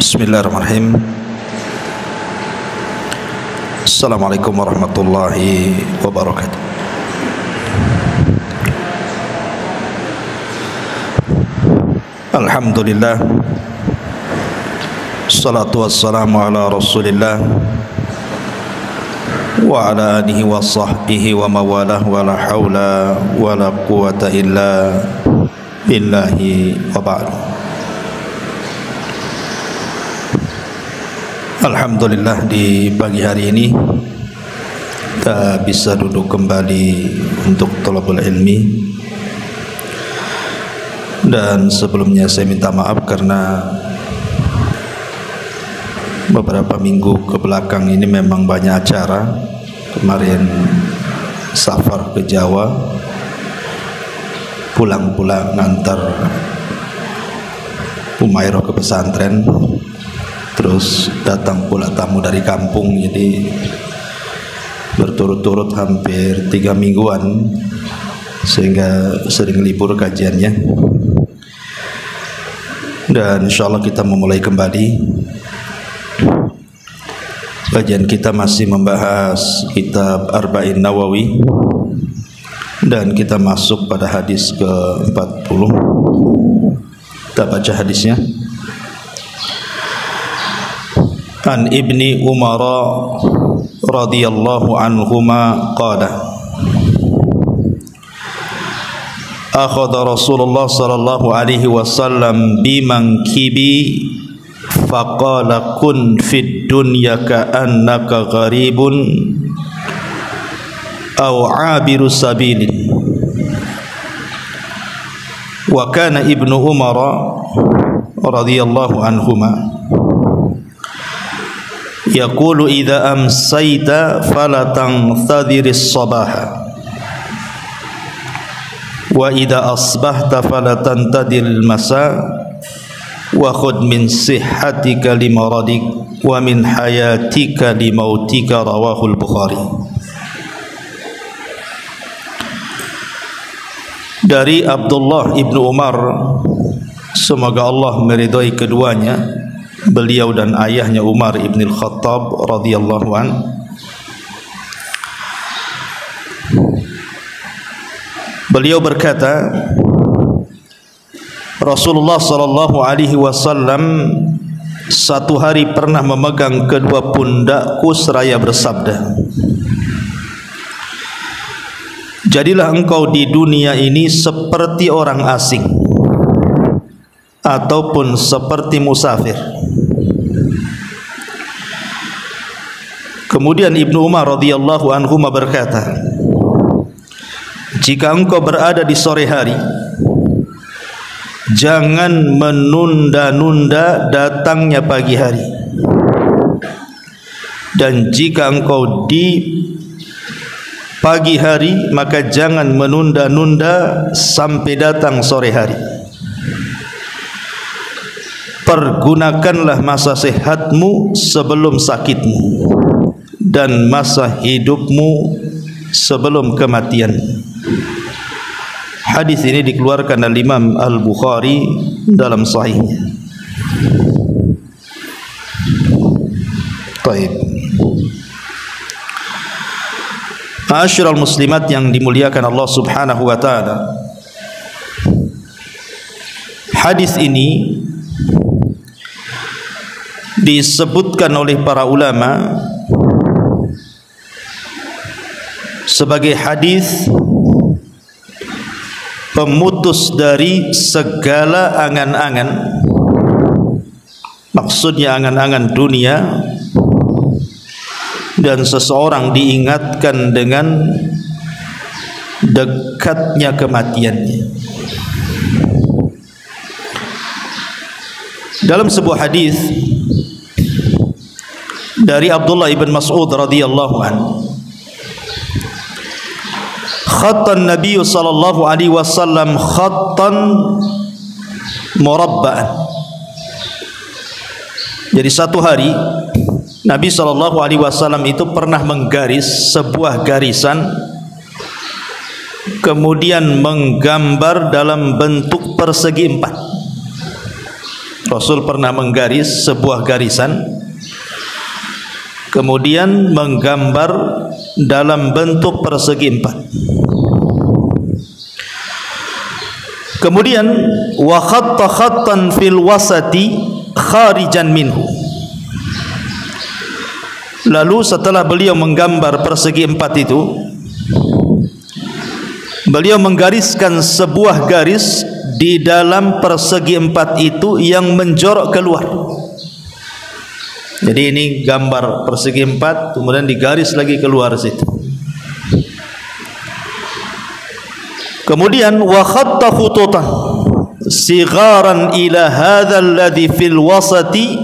Bismillahirrahmanirrahim. Assalamualaikum warahmatullahi wabarakatuh. Alhamdulillah, salatu wassalamu ala rasulillah wa ala alihi wa sahbihi wa mawalah, wa la hawla wa la quwata illa billahi wa ba'du. Alhamdulillah, di pagi hari ini kita bisa duduk kembali untuk thalabul ilmi. Dan sebelumnya saya minta maaf karena beberapa minggu ke belakang ini memang banyak acara. Kemarin safar ke Jawa, pulang-pulang ngantar Umairah ke pesantren, terus datang pula tamu dari kampung, jadi berturut-turut hampir 3 mingguan, sehingga sering libur kajiannya. Dan insyaallah kita memulai kembali. Kajian kita masih membahas kitab Arba'in Nawawi, dan kita masuk pada hadis ke-40. Kita baca hadisnya. An Ibni Umar radhiyallahu anhuma qala akhadha Rasulullah sallallahu alaihi wasallam bimankibi faqala kun fid dunya ka'annaka gharibun aw 'abiru sabilin. Wa kana Ibnu Umar radhiyallahu anhuma yaqulu idza amsayta fala tanthadhiris sabaha wa idza asbahta fala tantadil masa wa khudh min sihhatika limaradik wa min hayatika limautika. Rawahul Bukhari. Dari Abdullah ibnu Umar, semoga Allah meridhai keduanya, beliau dan ayahnya Umar ibn al-Khattab radhiyallahu an, beliau berkata, Rasulullah sallallahu alaihi wasallam satu hari pernah memegang kedua pundakku seraya bersabda, jadilah engkau di dunia ini seperti orang asing ataupun seperti musafir. Kemudian Ibnu Umar radhiyallahu anhu berkata, jika engkau berada di sore hari, jangan menunda-nunda datangnya pagi hari, dan jika engkau di pagi hari, maka jangan menunda-nunda sampai datang sore hari. Pergunakanlah masa sehatmu sebelum sakitmu, dan masa hidupmu sebelum kematian. Hadis ini dikeluarkan oleh Imam Al-Bukhari dalam sahihnya. Baik. Ma'asyiral muslimat yang dimuliakan Allah Subhanahu wa taala. Hadis ini disebutkan oleh para ulama sebagai hadis pemutus dari segala angan-angan. Maksudnya angan-angan dunia, dan seseorang diingatkan dengan dekatnya kematiannya. Dalam sebuah hadis dari Abdullah ibn Mas'ud radhiyallahu anhu, khattan Nabi sallallahu alaihi wasallam khattan murabba'an. Jadi satu hari Nabi sallallahu alaihi wasallam itu pernah menggaris sebuah garisan, kemudian menggambar dalam bentuk persegi 4. Rasul pernah menggaris sebuah garisan, kemudian menggambar dalam bentuk persegi empat. Kemudian wa khatta khattan fil wasati kharijan minhu. Lalu setelah beliau menggambar persegi empat itu, beliau menggariskan sebuah garis di dalam persegi empat itu yang menjorok keluar. Jadi ini gambar persegi empat, kemudian digaris lagi keluar situ. Kemudian wa khatta khututan sigharan ila hadzal ladzi fil wasati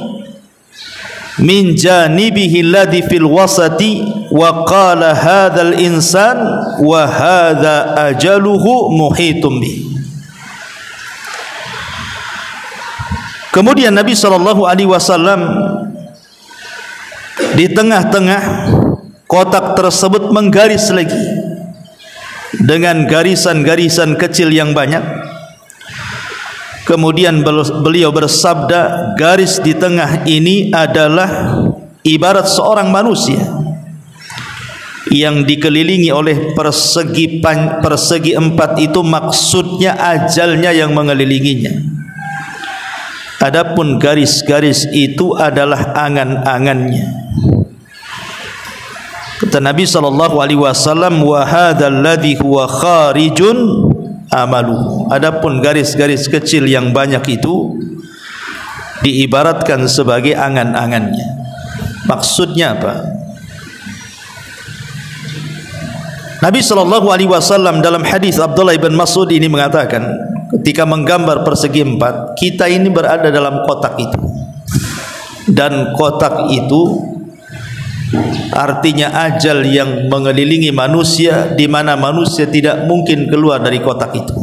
min janibihi alladhi fil wasati wa qala hadzal insan wa hadza ajaluhu muhitum bi. Kemudian Nabi sallallahu alaihi wasallam di tengah-tengah kotak tersebut menggaris lagi dengan garisan-garisan kecil yang banyak. Kemudian beliau bersabda, garis di tengah ini adalah ibarat seorang manusia yang dikelilingi oleh persegi empat itu, maksudnya ajalnya yang mengelilinginya. Adapun garis-garis itu adalah angan-angannya. Kata Nabi sallallahu alaihi wasallam, wa hadzal ladzi huwa kharijun amalu. Adapun garis-garis kecil yang banyak itu diibaratkan sebagai angan-angannya. Maksudnya apa? Nabi sallallahu alaihi wasallam dalam hadis Abdullah bin Mas'ud ini mengatakan, ketika menggambar persegi empat, kita ini berada dalam kotak itu, dan kotak itu artinya ajal yang mengelilingi manusia, di mana manusia tidak mungkin keluar dari kotak itu.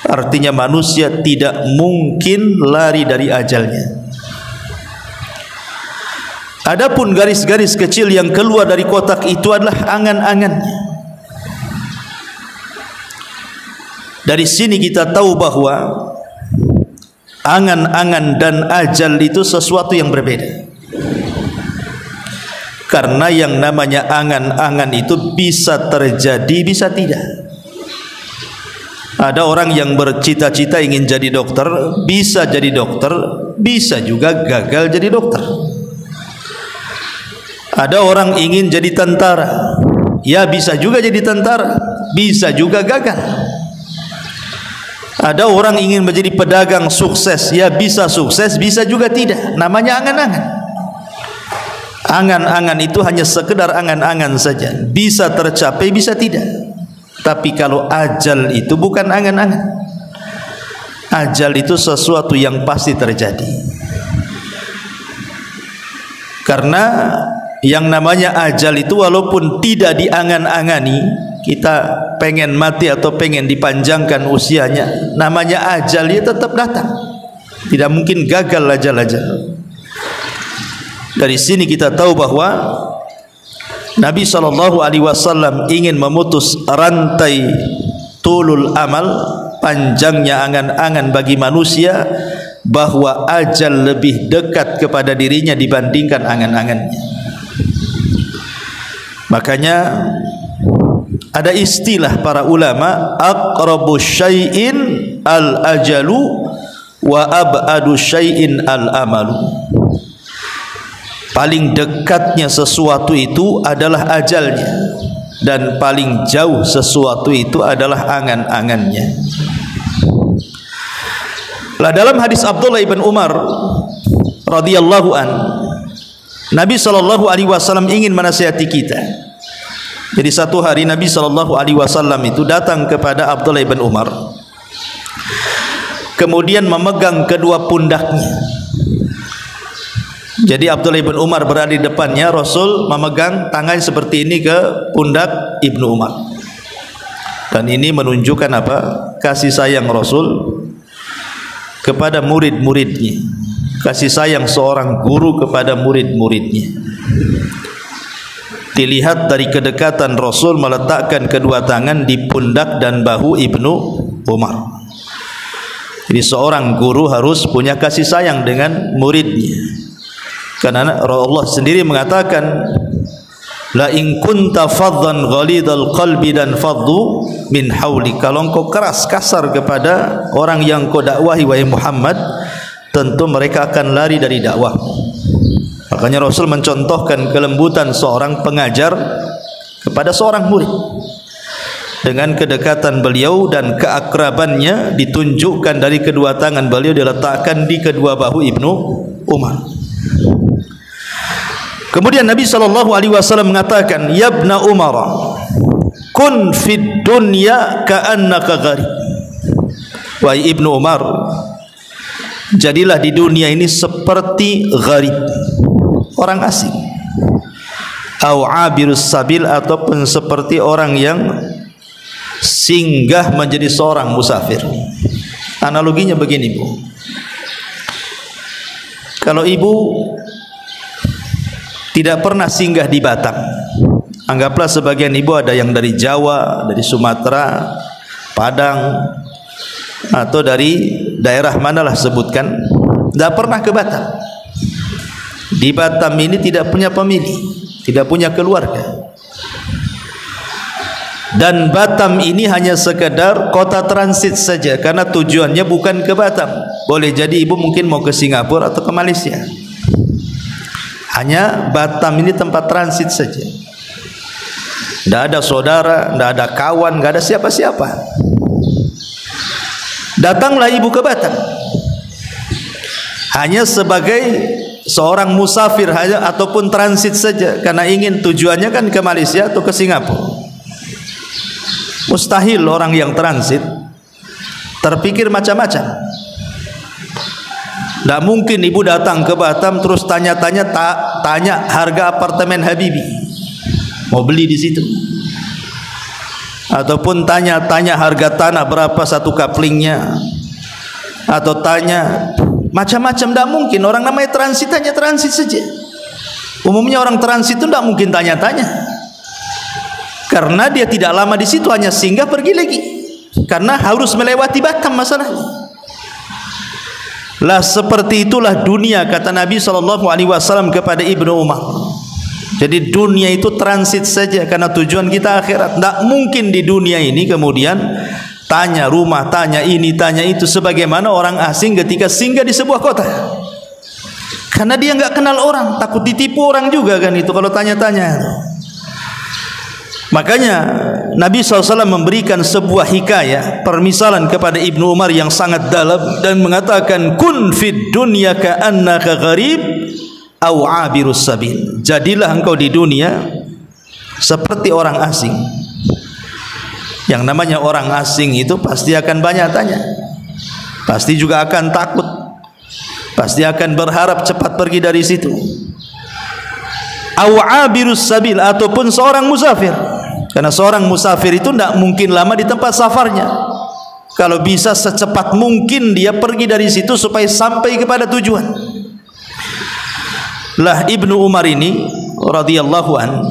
Artinya manusia tidak mungkin lari dari ajalnya. Adapun garis-garis kecil yang keluar dari kotak itu adalah angan-angannya. Dari sini kita tahu bahwa angan-angan dan ajal itu sesuatu yang berbeda. Karena yang namanya angan-angan itu bisa terjadi, bisa tidak. Ada orang yang bercita-cita ingin jadi dokter, bisa jadi dokter, bisa juga gagal jadi dokter. Ada orang ingin jadi tentara, ya bisa juga jadi tentara, bisa juga gagal. Ada orang ingin menjadi pedagang sukses, ya bisa sukses, bisa juga tidak. Namanya angan-angan. Angan-angan itu hanya sekedar angan-angan saja, bisa tercapai, bisa tidak. Tapi kalau ajal itu bukan angan-angan. Ajal itu sesuatu yang pasti terjadi. Karena yang namanya ajal itu walaupun tidak diangan-angani, kita pengen mati atau pengen dipanjangkan usianya, namanya ajal itu tetap datang. Tidak mungkin gagal ajal-ajal. Dari sini kita tahu bahwa Nabi SAW ingin memutus rantai tulul amal, panjangnya angan-angan bagi manusia, bahwa ajal lebih dekat kepada dirinya dibandingkan angan-angannya. Makanya ada istilah para ulama, aqrabu syai'in al-ajalu wa ab'adu syai'in al-amalu. Paling dekatnya sesuatu itu adalah ajalnya, dan paling jauh sesuatu itu adalah angan-angannya. Lah dalam hadis Abdullah bin Umar radhiyallahu an, Nabi sallallahu alaihi wasallam ingin menasihati kita. Jadi satu hari Nabi sallallahu alaihi wasallam itu datang kepada Abdullah bin Umar, kemudian memegang kedua pundaknya. Jadi Abdullah bin Umar berada di depannya, Rasul memegang tangan seperti ini ke pundak Ibnu Umar. Dan ini menunjukkan apa? Kasih sayang Rasul kepada murid-muridnya, kasih sayang seorang guru kepada murid-muridnya. Dilihat dari kedekatan Rasul meletakkan kedua tangan di pundak dan bahu Ibnu Umar. Jadi seorang guru harus punya kasih sayang dengan muridnya. Karena Allah sendiri mengatakan, la in kunta faddan ghalidal qalbi dan faddu min hauli. Kalau engkau keras kasar kepada orang yang kau dakwahi wahai Muhammad, tentu mereka akan lari dari dakwah. Makanya Rasul mencontohkan kelembutan seorang pengajar kepada seorang murid. Dengan kedekatan beliau dan keakrabannya ditunjukkan dari kedua tangan beliau diletakkan di kedua bahu Ibnu Umar. Kemudian Nabi SAW mengatakan, ya Ibna Umar, kun fid dunya ka'annaka gharib. Wahai Ibnu Umar, jadilah di dunia ini seperti gharib, orang asing, au abirus sabil, ataupun seperti orang yang singgah menjadi seorang musafir. Analoginya begini, Bu. Kalau ibu tidak pernah singgah di Batam, anggaplah sebagian ibu ada yang dari Jawa, dari Sumatera, Padang, atau dari daerah manalah sebutkan, tidak pernah ke Batam. Di Batam ini tidak punya pemilih, tidak punya keluarga. Dan Batam ini hanya sekedar kota transit saja, karena tujuannya bukan ke Batam. Boleh jadi ibu mungkin mau ke Singapura atau ke Malaysia. Hanya Batam ini tempat transit saja. Tidak ada saudara, tidak ada kawan, tidak ada siapa-siapa. Datanglah ibu ke Batam hanya sebagai seorang musafir hanya, ataupun transit saja, karena ingin tujuannya kan ke Malaysia atau ke Singapura. Mustahil orang yang transit terpikir macam-macam. Tidak mungkin ibu datang ke Batam terus tanya-tanya, tanya harga apartemen Habibie, mau beli di situ, ataupun tanya-tanya harga tanah berapa satu kaplingnya, atau tanya macam-macam. Tidak mungkin. Orang namanya transit hanya transit saja. Umumnya orang transit itu tidak mungkin tanya-tanya, karena dia tidak lama di situ, hanya singgah pergi lagi, karena harus melewati Batam masalahnya. Lah seperti itulah dunia, kata Nabi SAW kepada Ibnu Umar. Jadi dunia itu transit saja, karena tujuan kita akhirat. Tidak mungkin di dunia ini kemudian tanya rumah, tanya ini, tanya itu, sebagaimana orang asing ketika singgah di sebuah kota. Karena dia nggak kenal orang, takut ditipu orang juga kan itu kalau tanya-tanya. Makanya Nabi SAW memberikan sebuah hikayah, permisalan kepada Ibnu Umar yang sangat dalam, dan mengatakan, kun fid dunya ka'annaka gharib au abirus sabil. Jadilah engkau di dunia seperti orang asing. Yang namanya orang asing itu pasti akan banyak tanya, pasti juga akan takut, pasti akan berharap cepat pergi dari situ. Au abirus sabil, ataupun seorang musafir. Karena seorang musafir itu tidak mungkin lama di tempat safarnya. Kalau bisa secepat mungkin dia pergi dari situ supaya sampai kepada tujuan. Lah Ibnu Umar ini radhiyallahu an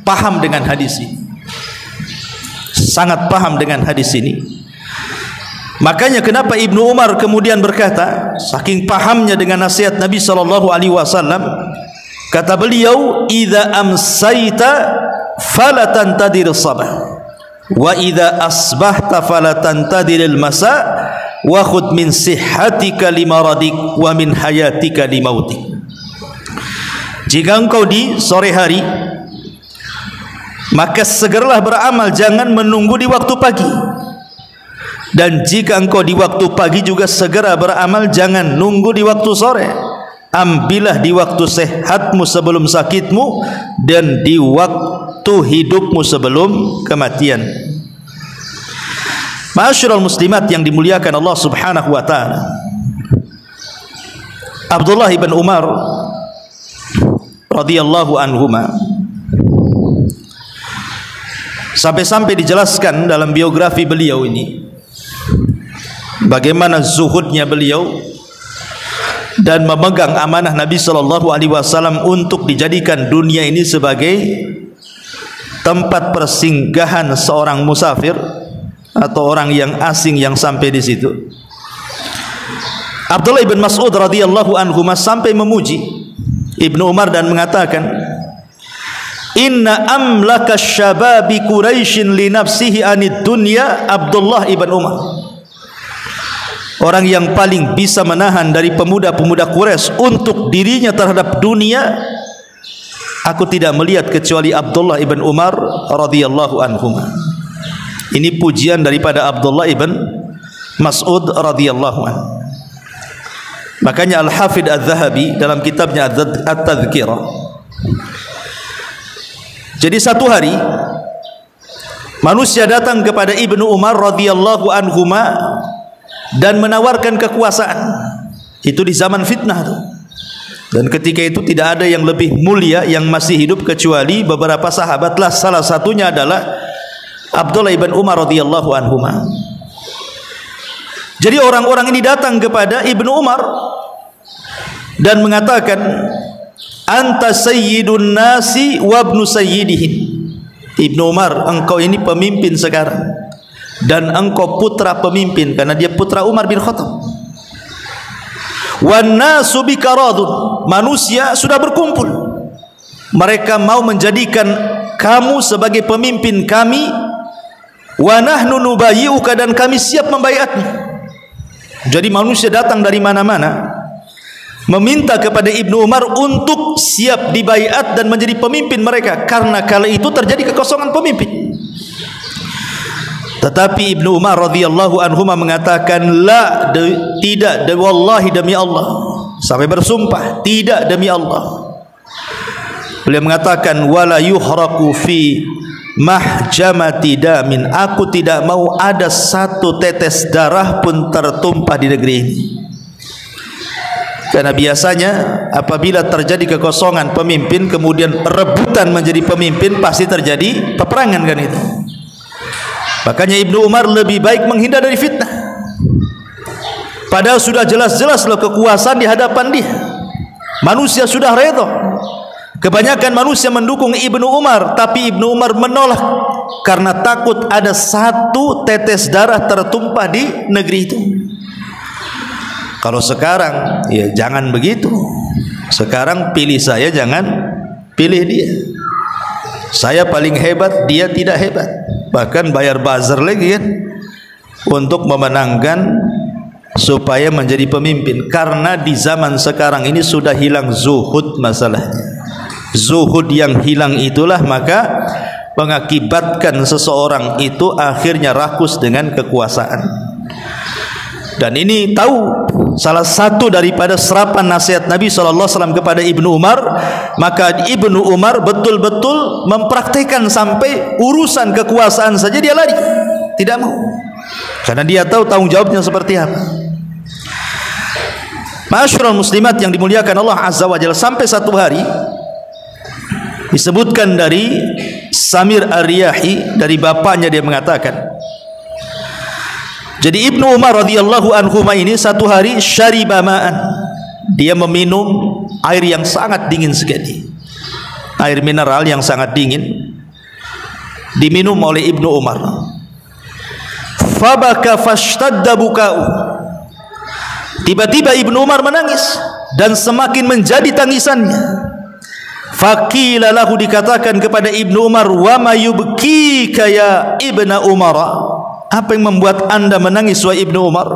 paham dengan hadis ini, sangat paham dengan hadis ini. Makanya kenapa Ibnu Umar kemudian berkata, saking pahamnya dengan nasihat Nabi SAW, kata beliau, idza amsayta fala tantadir sabah wa idza asbahta fala tantadir al-masa wa khudh min sihhatika limaradik wa min hayatika limautik. Jika engkau di sore hari, maka segeralah beramal, jangan menunggu di waktu pagi. Dan jika engkau di waktu pagi juga segera beramal, jangan nunggu di waktu sore. Ambillah di waktu sehatmu sebelum sakitmu, dan di waktu hidupmu sebelum kematian. Ma'asyiral muslimat yang dimuliakan Allah Subhanahu wa taala, Abdullah ibn Umar radhiyallahu anhuma sampai-sampai dijelaskan dalam biografi beliau ini bagaimana zuhudnya beliau dan memegang amanah Nabi SAW untuk dijadikan dunia ini sebagai tempat persinggahan seorang musafir atau orang yang asing yang sampai di situ. Abdullah bin Mas'ud radhiyallahu anhu sampai memuji Ibnu Umar dan mengatakan, inna amlaka syababi Quraisyin li nafsihi anid dunya Abdullah ibn Umar. Orang yang paling bisa menahan dari pemuda-pemuda Quraisy untuk dirinya terhadap dunia, aku tidak melihat kecuali Abdullah ibn Umar radhiyallahu anhu. Ini pujian daripada Abdullah ibn Mas'ud radhiyallahu anhu. Makanya Al-Hafidh Adz-Dzahabi dalam kitabnya At-Tadhkirah, jadi satu hari manusia datang kepada Ibnu Umar radhiyallahu anhuma dan menawarkan kekuasaan. Itu di zaman fitnah tuh. Dan ketika itu tidak ada yang lebih mulia yang masih hidup kecuali beberapa sahabatlah, salah satunya adalah Abdullah ibn Umar radhiyallahu anhuma. Jadi orang-orang ini datang kepada Ibnu Umar dan mengatakan, anta sayyidun nasi wa ibnu sayyidihim. Ibnu Umar, engkau ini pemimpin sekarang dan engkau putra pemimpin, karena dia putra Umar bin Khattab. Wan nasu bikaradun, manusia sudah berkumpul, mereka mau menjadikan kamu sebagai pemimpin kami. Wa nahnu nubayyi'uka, dan kami siap membaiatmu. Jadi manusia datang dari mana-mana meminta kepada Ibnu Umar untuk siap dibaiat dan menjadi pemimpin mereka, karena kala itu terjadi kekosongan pemimpin. Tetapi Ibnu Umar radhiyallahu anhu mengatakan, la, tidak, wallahi, demi Allah, sampai bersumpah, tidak, demi Allah. Beliau mengatakan, wala yuhraqu fi mahjamati damin, aku tidak mau ada satu tetes darah pun tertumpah di negeri ini. Karena biasanya apabila terjadi kekosongan pemimpin kemudian rebutan menjadi pemimpin, pasti terjadi peperangan, kan itu. Makanya Ibnu Umar lebih baik menghindar dari fitnah, padahal sudah jelas-jelas loh kekuasaan di hadapan dia. Manusia sudah redha. Kebanyakan manusia mendukung Ibnu Umar, tapi Ibnu Umar menolak karena takut ada satu tetes darah tertumpah di negeri itu. Kalau sekarang, ya jangan begitu. Sekarang pilih saya, jangan pilih dia. Saya paling hebat, dia tidak hebat. Bahkan bayar buzzer lagi kan, untuk memenangkan supaya menjadi pemimpin. Karena di zaman sekarang ini sudah hilang zuhud masalahnya. Zuhud yang hilang itulah maka mengakibatkan seseorang itu akhirnya rakus dengan kekuasaan. Dan ini tahu salah satu daripada serapan nasihat Nabi SAW kepada Ibnu Umar. Maka Ibnu Umar betul-betul mempraktikkan sampai urusan kekuasaan saja dia lari, tidak mau, karena dia tahu tanggung jawabnya seperti apa. Ma'asyiral muslimat yang dimuliakan Allah Azza wa Jalla, sampai satu hari disebutkan dari Samir Ar-Riyahi, dari bapaknya, dia mengatakan, jadi Ibnu Umar radhiyallahu anhu ini satu hari syariba ma'an, dia meminum air yang sangat dingin sekali, air mineral yang sangat dingin diminum oleh Ibnu Umar. Fabaka fashtadda buka'u, tiba-tiba Ibnu Umar menangis dan semakin menjadi tangisannya. Faqila lahu, dikatakan kepada Ibnu Umar, wa ma yubkika ya Ibnu Umar, apa yang membuat anda menangis wahai Ibnu Umar?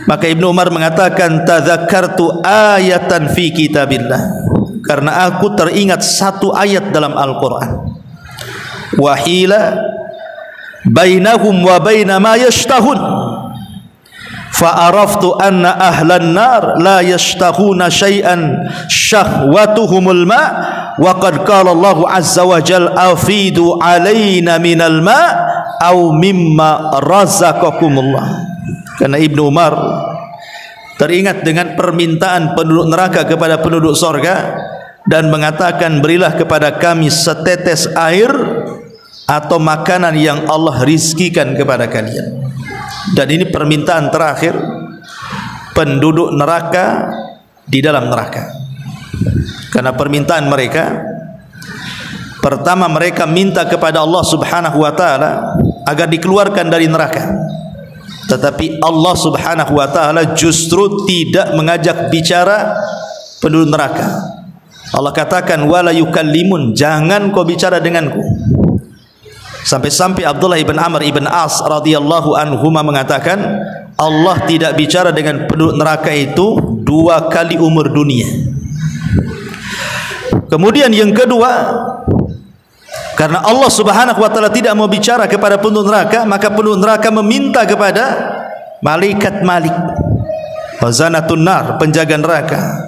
Maka Ibnu Umar mengatakan, tadzakartu ayatan fi kitabillah, karena aku teringat satu ayat dalam Al-Quran. Wahila bainahum wa baina ma yashtahun, fa'araftu anna ahlan nar la yashtahuna syai'an syahwatuhumul ma' wa qad qala Allah azza wa jalla afidu alaina minal ma' au mimma razaqakumullah. Karena Ibnu Umar teringat dengan permintaan penduduk neraka kepada penduduk sorga dan mengatakan, berilah kepada kami setetes air atau makanan yang Allah rizkikan kepada kalian. Dan ini permintaan terakhir penduduk neraka di dalam neraka. Karena permintaan mereka, pertama mereka minta kepada Allah Subhanahu wa taala agar dikeluarkan dari neraka. Tetapi Allah Subhanahu wa taala justru tidak mengajak bicara penduduk neraka. Allah katakan wala yukallimun, jangan kau bicara denganku. Sampai-sampai Abdullah ibn Amr ibn As radhiyallahu anhuma mengatakan Allah tidak bicara dengan penduduk neraka itu 2 kali umur dunia. Kemudian yang kedua, karena Allah Subhanahu wa taala tidak mau bicara kepada penduduk neraka, maka penduduk neraka meminta kepada malaikat Malik, wazanatun nar, penjaga neraka,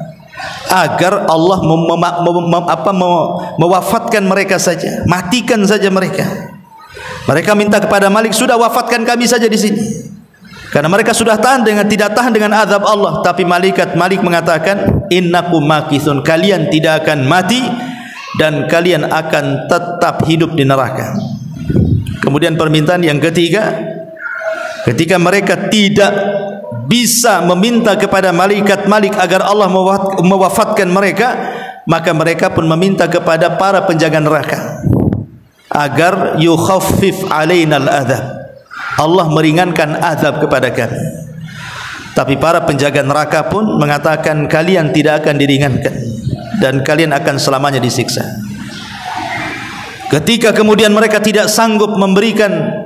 agar Allah mewafatkan mereka saja, matikan saja mereka. Mereka minta kepada Malik, sudah wafatkan kami saja di sini. Karena mereka sudah tidak tahan dengan azab Allah. Tapi Malik mengatakan, innakum makithun, kalian tidak akan mati dan kalian akan tetap hidup di neraka. Kemudian permintaan yang ketiga, ketika mereka tidak bisa meminta kepada malaikat Malik agar Allah mewafatkan mereka, maka mereka pun meminta kepada para penjaga neraka agar yukhaffif alainal adzab, Allah meringankan azab kepada kami. Tapi para penjaga neraka pun mengatakan kalian tidak akan diringankan dan kalian akan selamanya disiksa. Ketika kemudian mereka tidak sanggup meminta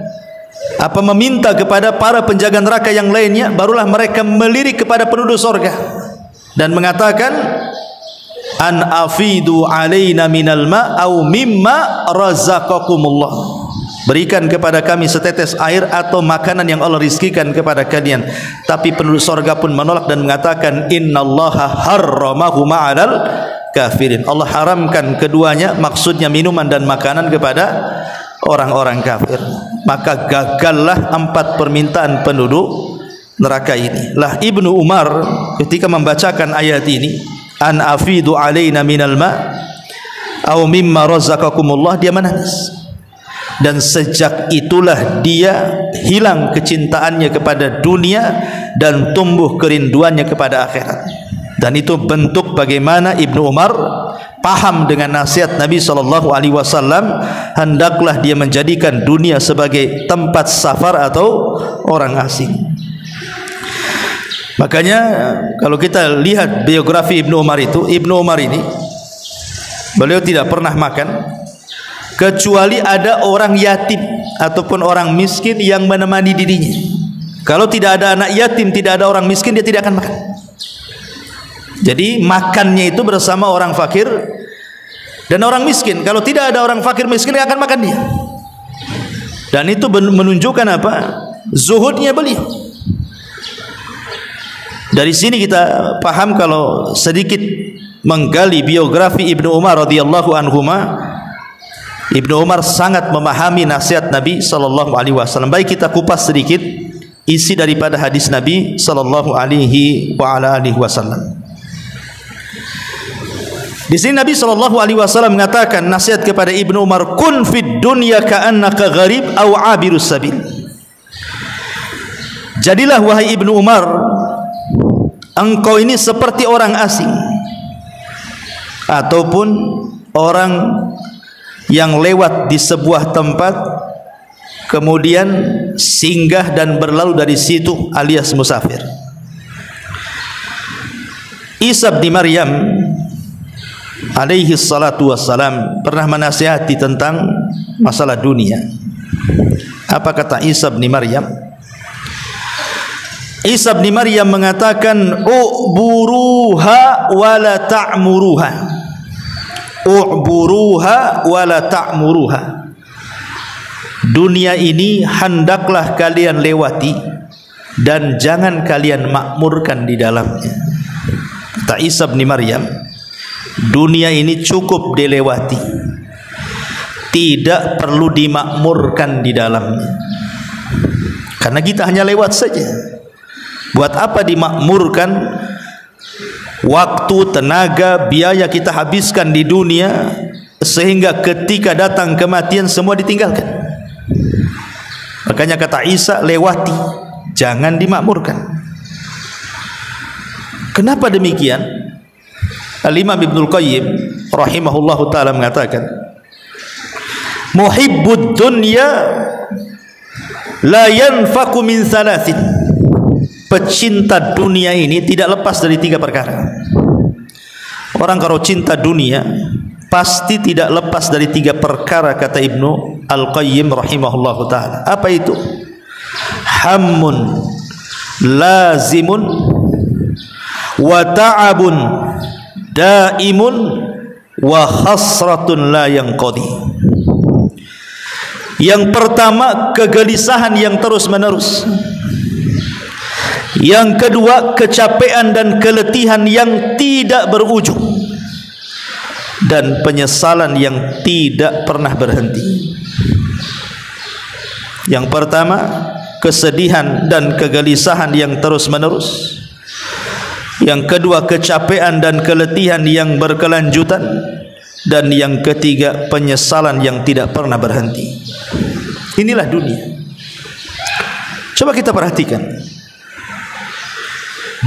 kepada para penjaga neraka yang lainnya, barulah mereka melirik kepada penduduk surga dan mengatakan an afidu alaina minal ma au mimma razaqakumullah, berikan kepada kami setetes air atau makanan yang Allah rizkikan kepada kalian. Tapi penduduk surga pun menolak dan mengatakan innallaha harramahu ma'alal kafirin, Allah haramkan keduanya, maksudnya minuman dan makanan, kepada orang-orang kafir. Maka gagallah 4 permintaan penduduk neraka ini. Lah Ibnu Umar ketika membacakan ayat ini, an afidu alaina minal ma au mimma razaqakumullah, dia menangis. Dan sejak itulah dia hilang kecintaannya kepada dunia dan tumbuh kerinduannya kepada akhirat. Dan itu bentuk bagaimana Ibnu Umar paham dengan nasihat Nabi SAW, hendaklah dia menjadikan dunia sebagai tempat safar atau orang asing. Makanya kalau kita lihat biografi Ibnu Umar itu, Ibnu Umar ini beliau tidak pernah makan kecuali ada orang yatim ataupun orang miskin yang menemani dirinya. Kalau tidak ada anak yatim, tidak ada orang miskin, dia tidak akan makan. Jadi makannya itu bersama orang fakir dan orang miskin. Kalau tidak ada orang fakir miskin, dia akan makan dia. Dan itu menunjukkan apa? Zuhudnya beliau. Dari sini kita paham kalau sedikit menggali biografi Ibnu Umar radhiyallahu anhuma, Ibnu Umar sangat memahami nasihat Nabi SAW. Baik kita kupas sedikit isi daripada hadis Nabi SAW. Di sini Nabi SAW mengatakan nasihat kepada Ibnu Umar, kun fid dunya ka'annaka gharib aw abirus sabil. Jadilah wahai Ibnu Umar, engkau ini seperti orang asing ataupun orang yang lewat di sebuah tempat kemudian singgah dan berlalu dari situ, alias musafir. Isa bin Maryam alaihi salatu wassalam pernah menasihati tentang masalah dunia. Apa kata Isa bin Maryam? Isa bin Maryam mengatakan u'buruha wa la ta'muruha. U'buruha wa la ta'muruha. Dunia ini hendaklah kalian lewati dan jangan kalian makmurkan di dalamnya. Kata Isa bin Maryam, dunia ini cukup dilewati, tidak perlu dimakmurkan di dalamnya. Karena kita hanya lewat saja. Buat apa dimakmurkan? Waktu, tenaga, biaya kita habiskan di dunia sehingga ketika datang kematian semua ditinggalkan. Makanya kata Isa, lewati, jangan dimakmurkan. Kenapa demikian? Al-Imam Ibnul Qayyim rahimahullahu ta'ala mengatakan, muhibbud dunya la yanfaku min thalathin. Pecinta dunia ini tidak lepas dari 3 perkara. Orang kalau cinta dunia pasti tidak lepas dari 3 perkara, kata Ibnu Al-Qayyim rahimahullahu ta'ala. Apa itu? Hammun lazimun wa ta'abun daimun wa hasratun la yanqadi. Yang pertama, kegelisahan yang terus menerus. Yang kedua, kecapean dan keletihan yang tidak berujung, dan penyesalan yang tidak pernah berhenti. Yang pertama, kesedihan dan kegelisahan yang terus menerus. Yang kedua, kecapean dan keletihan yang berkelanjutan. Dan yang ketiga, penyesalan yang tidak pernah berhenti. Inilah dunia. Coba kita perhatikan,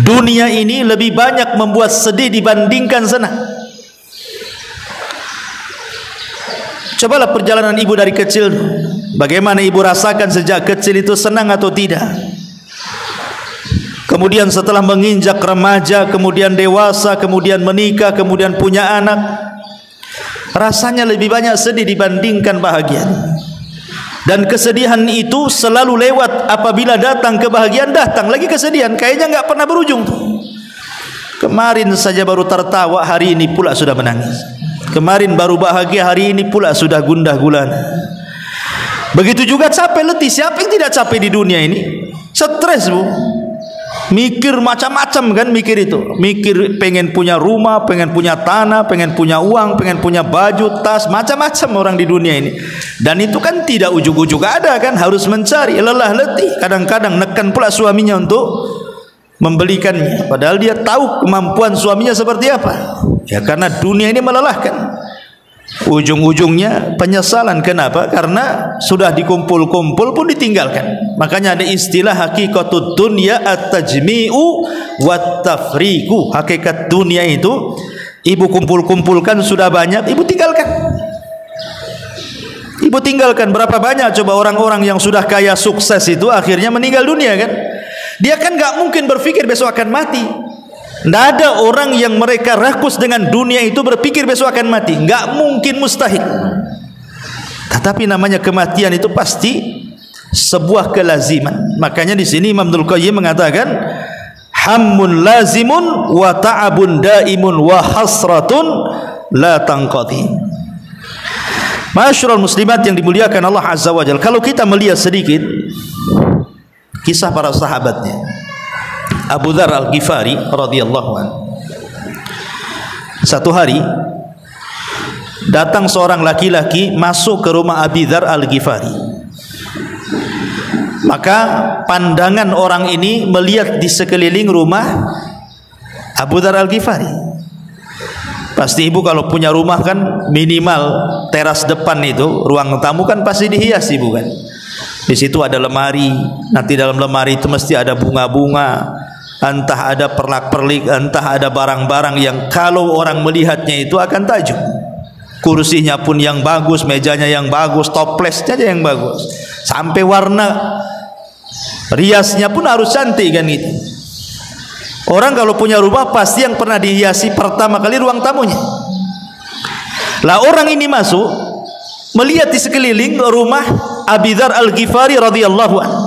dunia ini lebih banyak membuat sedih dibandingkan senang. Cobalah perjalanan ibu dari kecil, bagaimana ibu rasakan sejak kecil itu, senang atau tidak? Kemudian setelah menginjak remaja, kemudian dewasa, kemudian menikah, kemudian punya anak, rasanya lebih banyak sedih dibandingkan bahagia. Dan kesedihan itu selalu lewat. Apabila datang kebahagiaan, datang lagi kesedihan. Kayaknya nggak pernah berujung tuh. Kemarin saja baru tertawa, hari ini pula sudah menangis. Kemarin baru bahagia, hari ini pula sudah gundah gulana. Begitu juga capek letih. Siapa yang tidak capek di dunia ini? Stres, Bu. Mikir macam-macam kan, mikir itu. Mikir pengen punya rumah, pengen punya tanah, pengen punya uang, pengen punya baju, tas, macam-macam orang di dunia ini. Dan itu kan tidak ujug-ujug ada kan, harus mencari, lelah letih. Kadang-kadang nekan pula suaminya untuk membelikannya, padahal dia tahu kemampuan suaminya seperti apa. Ya karena dunia ini melelahkan. Ujung-ujungnya penyesalan. Kenapa? Karena sudah dikumpul-kumpul pun ditinggalkan. Makanya ada istilah hakikatud dunya at-tajmi'u wat-tafriqu. Hakikat dunia itu, ibu kumpul-kumpulkan sudah banyak, ibu tinggalkan. Ibu tinggalkan. Berapa banyak coba orang-orang yang sudah kaya sukses itu akhirnya meninggal dunia kan? Dia kan gak mungkin berpikir besok akan mati. Tidak ada orang yang mereka rakus dengan dunia itu berpikir besok akan mati. Tidak mungkin, mustahil. Tetapi namanya kematian itu pasti sebuah kelaziman. Makanya di sini Imam Ibnul Qayyim mengatakan, hammun lazimun wa ta'abun daimun wa hasratun la tanqadi. Ma'asyiral muslimat yang dimuliakan Allah Azza wa Jalla, kalau kita melihat sedikit kisah para sahabatnya, Abu Dzar Al-Ghifari radhiyallahu anhu. Satu hari datang seorang laki-laki masuk ke rumah Abu Dzar Al-Ghifari. Maka pandangan orang ini melihat di sekeliling rumah Abu Dzar Al-Ghifari. Pasti ibu kalau punya rumah kan minimal teras depan itu, ruang tamu kan pasti dihiasi, bukan? Di situ ada lemari, nanti dalam lemari itu mesti ada bunga-bunga, entah ada pernak-pernik, entah ada barang-barang yang kalau orang melihatnya itu akan takjub. Kursinya pun yang bagus, mejanya yang bagus, toplesnya yang bagus, sampai warna riasnya pun harus cantik kan itu. Orang kalau punya rumah pasti yang pernah dihiasi pertama kali ruang tamunya. Lah orang ini masuk melihat di sekeliling rumah Abu Dzar Al-Ghifari radhiyallahu anhu.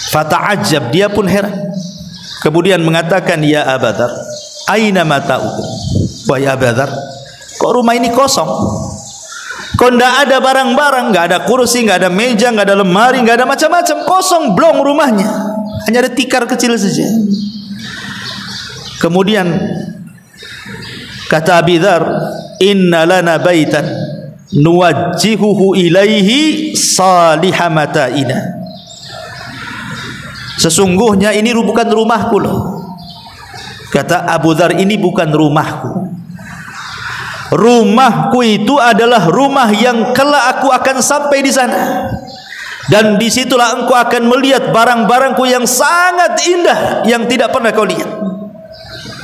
Fata'ajjab, dia pun heran. Kemudian mengatakan, ya Abu Dzar, aina mata'ukum? Wahai Abu Dzar, kok rumah ini kosong? Kok tidak ada barang-barang, nggak ada kursi, nggak ada meja, nggak ada lemari, nggak ada macam-macam, kosong blong rumahnya, hanya ada tikar kecil saja. Kemudian kata Abu Dzar, inna lana baitan nuwajjihuhu ilaihi salihah mata'ina. Sesungguhnya ini bukan rumahku loh. Kata Abu Dzar, ini bukan rumahku. Rumahku itu adalah rumah yang kelak aku akan sampai di sana. Dan disitulah engkau akan melihat barang-barangku yang sangat indah yang tidak pernah kau lihat.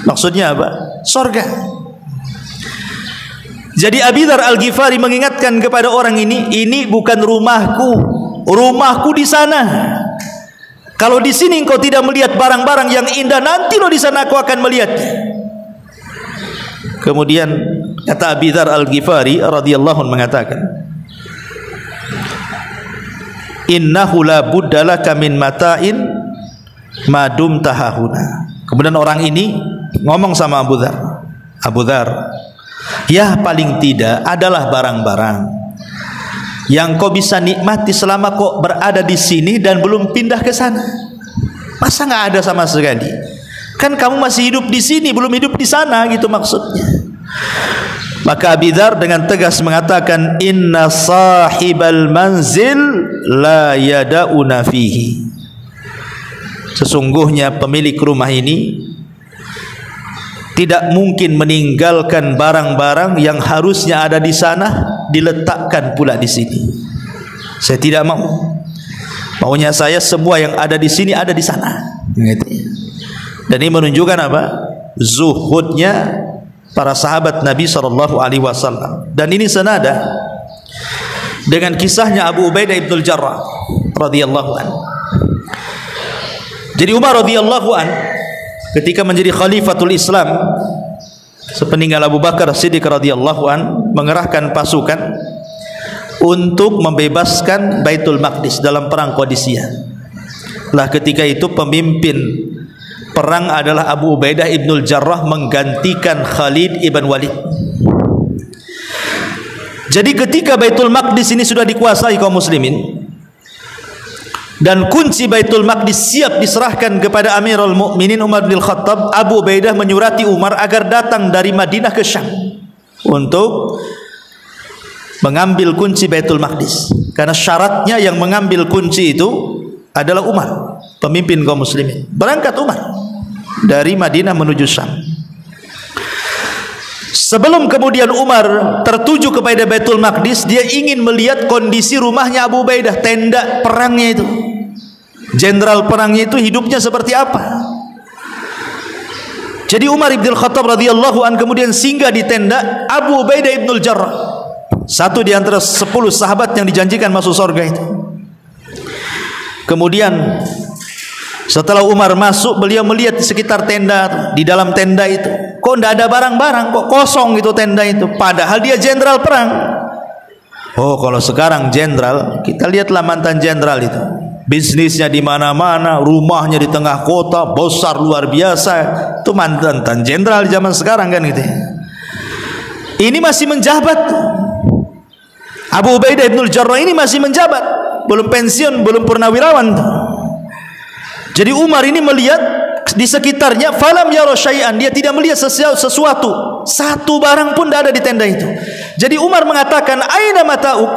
Maksudnya apa? Surga. Jadi Abu Dzar Al-Ghifari mengingatkan kepada orang ini bukan rumahku. rumahku di sana. Kalau di sini engkau tidak melihat barang-barang yang indah, nanti lo di sana aku akan melihatnya. Kemudian kata Abi Dzar Al-Ghifari radhiyallahu anhu mengatakan, innahu la budda laka min mata'in ma dumta hahuna. Kemudian orang ini ngomong sama Abu Dzar, Abu Dzar, ya paling tidak adalah barang-barang yang kau bisa nikmati selama kau berada di sini dan belum pindah ke sana. Masa nggak ada sama sekali? Kan kamu masih hidup di sini, belum hidup di sana, gitu maksudnya. Maka Abi Dzar dengan tegas mengatakan, inna sahibal manzil la yada'una fihi. Sesungguhnya pemilik rumah ini tidak mungkin meninggalkan barang-barang yang harusnya ada di sana diletakkan pula di sini. Saya tidak mau. Maunya saya semua yang ada di sini ada di sana. Dan ini menunjukkan apa? Zuhudnya para sahabat Nabi SAW. Dan ini senada dengan kisahnya Abu Ubaidah ibn Jarrah radhiyallahu anhu. Jadi Umar radhiyallahu anhu ketika menjadi khalifatul Islam sepeninggal Abu Bakar Siddiq radhiyallahu anhu mengerahkan pasukan untuk membebaskan Baitul Maqdis dalam perang Qadisiyah. Lah ketika itu pemimpin perang adalah Abu Ubaidah ibn Jarrah menggantikan Khalid ibn Walid. Jadi ketika Baitul Maqdis ini sudah dikuasai kaum muslimin dan kunci Baitul Maqdis siap diserahkan kepada Amirul Mukminin Umar bin Khattab, Abu Ubaidah menyurati Umar agar datang dari Madinah ke Syam untuk mengambil kunci Baitul Maqdis. Karena syaratnya yang mengambil kunci itu adalah Umar, pemimpin kaum muslimin. Berangkat Umar dari Madinah menuju Syam. Sebelum kemudian Umar tertuju kepada Baitul Maqdis, dia ingin melihat kondisi rumahnya Abu Ubaidah, tenda perangnya itu. Jenderal perangnya itu hidupnya seperti apa? Jadi Umar ibn Khattab radhiyallahu an kemudian singgah di tenda Abu Ubaidah ibn Jarrah, satu di antara 10 sahabat yang dijanjikan masuk surga itu. Kemudian setelah Umar masuk, beliau melihat di sekitar tenda, di dalam tenda itu kok tidak ada barang-barang, kok kosong itu tenda itu, padahal dia jenderal perang. Oh, kalau sekarang jenderal, kita lihatlah mantan jenderal itu, bisnisnya di mana-mana, rumahnya di tengah kota, besar luar biasa. Itu mantan jenderal zaman sekarang kan gitu. Ini masih menjabat. Abu Ubaidah ibn Jarrah ini masih menjabat, belum pensiun, belum purnawirawan. Jadi Umar ini melihat di sekitarnya, falam yara syai'an, dia tidak melihat sesuatu, satu barang pun tidak ada di tenda itu. Jadi Umar mengatakan, aina mata'uk,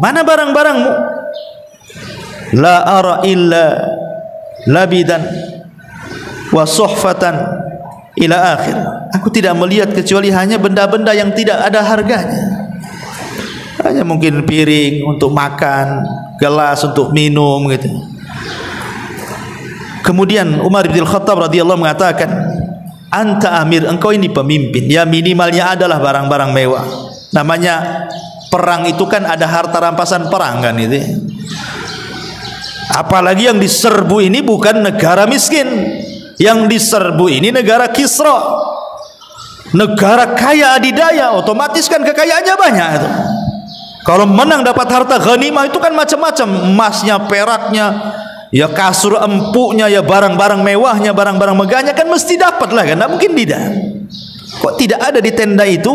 mana barang-barangmu? La ara illa labidan wa suhfatan ila akhir. Aku tidak melihat kecuali hanya benda-benda yang tidak ada harganya. Hanya mungkin piring untuk makan, gelas untuk minum gitu. Kemudian Umar bin Khattab radhiyallahu mengatakan, anta amir, engkau ini pemimpin, ya minimalnya adalah barang-barang mewah. Namanya perang itu kan ada harta rampasan perang kan itu. Apalagi yang diserbu ini bukan negara miskin, yang diserbu ini negara Kisra, negara kaya adidaya, otomatis kan kekayaannya banyak itu. Kalau menang dapat harta ghanimah itu kan macam-macam, emasnya, peraknya, ya kasur empuknya, ya barang-barang mewahnya, barang-barang megahnya kan mesti dapat lah kan, tidak mungkin tidak. Kok tidak ada di tenda itu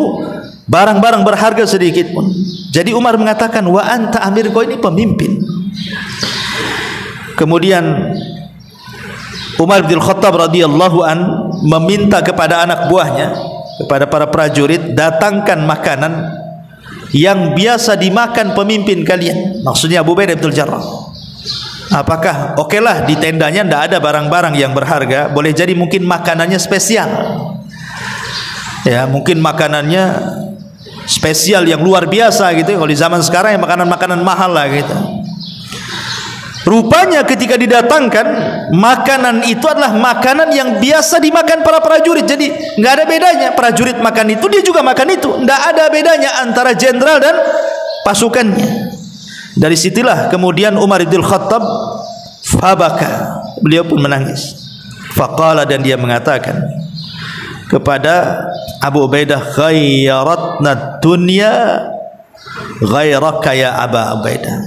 barang-barang berharga sedikit pun. Jadi Umar mengatakan, wa anta amir, kau ini pemimpin. Kemudian Umar bin Khattab radhiyallahu an meminta kepada anak buahnya, kepada para prajurit, datangkan makanan yang biasa dimakan pemimpin kalian. Maksudnya Abu Ubaidah bin Jarrah. Apakah okelah di tendanya tidak ada barang-barang yang berharga, boleh jadi mungkin makanannya spesial. Ya, mungkin makanannya spesial yang luar biasa gitu. Kalau di zaman sekarang ya makanan-makanan mahal lah gitu. Rupanya ketika didatangkan makanan itu adalah makanan yang biasa dimakan para prajurit. Jadi nggak ada bedanya, prajurit makan itu, dia juga makan itu. Nggak ada bedanya antara jenderal dan pasukannya. Dari situlah kemudian Umar bin Khattab fabaka, beliau pun menangis. Faqala, dan dia mengatakan kepada Abu Ubaidah, ghayyaratna dunya ghairaka ya Aba Ubaidah.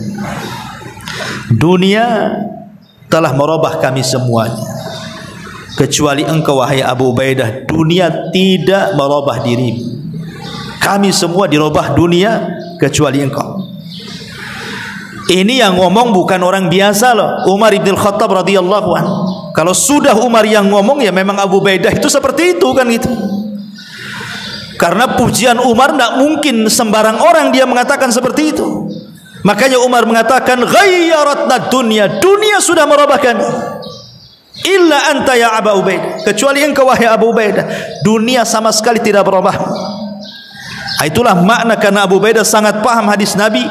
Dunia telah merubah kami semuanya, kecuali engkau wahai Abu Ubaidah. Dunia tidak merubah dirimu. Kami semua dirubah dunia kecuali engkau. Ini yang ngomong bukan orang biasa loh, Umar bin Khattab radhiyallahu anhu. Kalau sudah Umar yang ngomong, ya memang Abu Ubaidah itu seperti itu kan gitu. Karena pujian Umar tidak mungkin sembarang orang dia mengatakan seperti itu. Makanya Umar mengatakan ghayyaratna dunya, dunia sudah merubah kami. Illa anta ya Abu Ubaidah, kecuali engkau wahai Abu Ubaidah, dunia sama sekali tidak berubah. Itulah makna karena Abu Ubaidah sangat paham hadis Nabi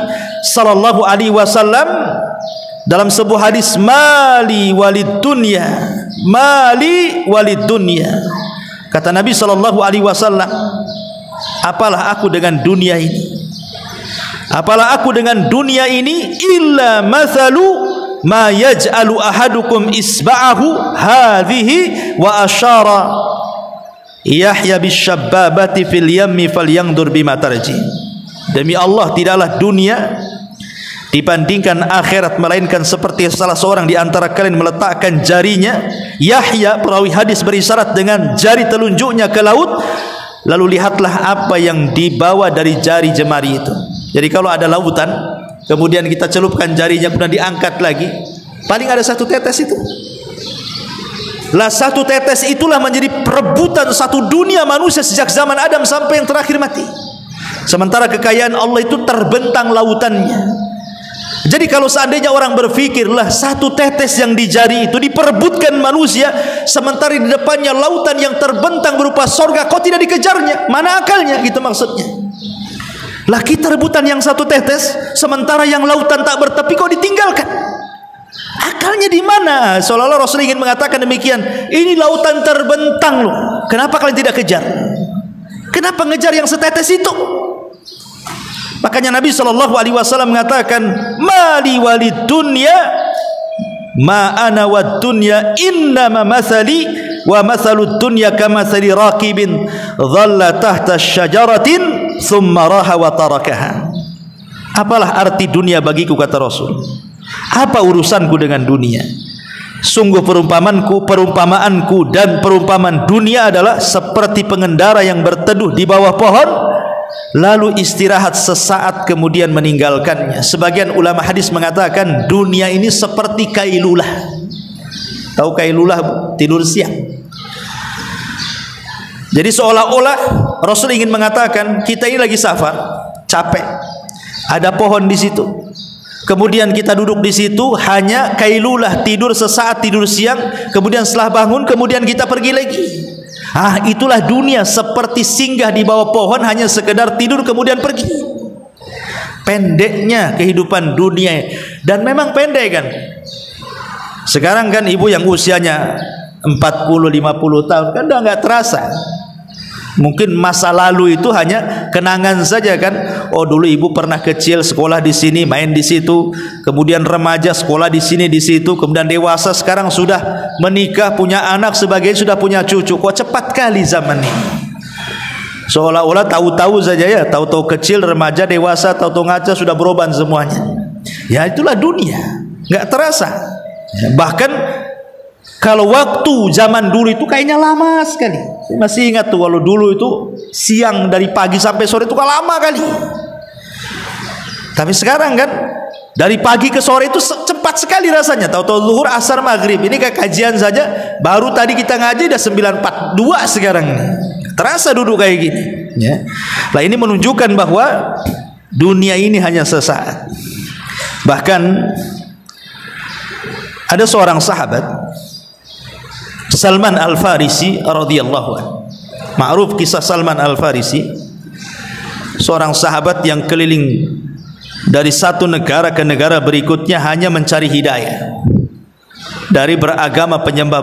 sallallahu alaihi wasallam dalam sebuah hadis, mali walid dunya, mali walid dunya. Kata Nabi sallallahu alaihi wasallam, apalah aku dengan dunia ini? Apalah aku dengan dunia ini? Illa mathalu ma yaj'alu ahadukum isba'ahu hadhihi wa asyara Yahya bisyababati fil yammi falyangdur bima tarji. Demi Allah, tidaklah dunia dibandingkan akhirat melainkan seperti salah seorang di antara kalian meletakkan jarinya, Yahya perawi hadis berisyarat dengan jari telunjuknya ke laut, lalu lihatlah apa yang dibawa dari jari jemari itu. Jadi kalau ada lautan, kemudian kita celupkan jarinya, kemudian diangkat lagi, paling ada satu tetes itu. Lah satu tetes itulah menjadi perebutan satu dunia manusia sejak zaman Adam sampai yang terakhir mati. Sementara kekayaan Allah itu terbentang lautannya. Jadi kalau seandainya orang berpikir, lah satu tetes yang di jari itu diperebutkan manusia, sementara di depannya lautan yang terbentang berupa sorga, kok tidak dikejarnya? Mana akalnya? Gitu maksudnya. Lah kita rebutan yang satu tetes, sementara yang lautan tak bertepi kok ditinggalkan? Akalnya di mana? Seolah-olah Rasul ingin mengatakan demikian. Ini lautan terbentang loh. Kenapa kalian tidak kejar? Kenapa ngejar yang setetes itu? Makanya Nabi SAW mengatakan, mali walid dunya ma ana wad dunya innama mathali wa mathalud dunya kamathali raqibin dhalla tahta syajaratin thumma raha wa tarakaha. Apalah arti dunia bagiku, kata Rasul? Apa urusanku dengan dunia? Sungguh perumpamaanku dan perumpamaan dunia adalah seperti pengendara yang berteduh di bawah pohon, lalu istirahat sesaat kemudian meninggalkannya. Sebagian ulama hadis mengatakan dunia ini seperti kailulah. Tahu kailulah? Tidur siang. Jadi seolah-olah Rasul ingin mengatakan, kita ini lagi safar, capek, ada pohon di situ, kemudian kita duduk di situ, hanya kailulah, tidur sesaat, tidur siang, kemudian setelah bangun, kemudian kita pergi lagi. Itulah dunia, seperti singgah di bawah pohon, hanya sekedar tidur kemudian pergi. Pendeknya kehidupan dunia, dan memang pendek kan. Sekarang kan ibu yang usianya 40-50 tahun kan udah nggak terasa. Mungkin masa lalu itu hanya kenangan saja kan. Oh dulu ibu pernah kecil sekolah di sini, main di situ, kemudian remaja sekolah di sini di situ, kemudian dewasa sekarang sudah menikah, punya anak, sebagainya, sudah punya cucu. Kok cepat kali zaman ini. Seolah-olah tahu-tahu saja ya, tahu-tahu kecil, remaja, dewasa, tahu-tahu ngaca sudah beroban semuanya. Ya itulah dunia, nggak terasa. Bahkan kalau waktu zaman dulu itu kayaknya lama sekali. Saya masih ingat tuh, kalau dulu itu siang dari pagi sampai sore itu kan lama kali. Tapi sekarang kan dari pagi ke sore itu cepat sekali rasanya. Tahu-tahu zuhur, asar, maghrib. Ini kayak kajian saja, baru tadi kita ngaji udah 9.42 sekarang. Terasa duduk kayak gini. Ya. Nah ini menunjukkan bahwa dunia ini hanya sesaat. Bahkan ada seorang sahabat, Salman Al-Farisi radhiyallahu anhu. Ma'ruf kisah Salman Al-Farisi, seorang sahabat yang keliling dari satu negara ke negara berikutnya hanya mencari hidayah. Dari beragama penyembah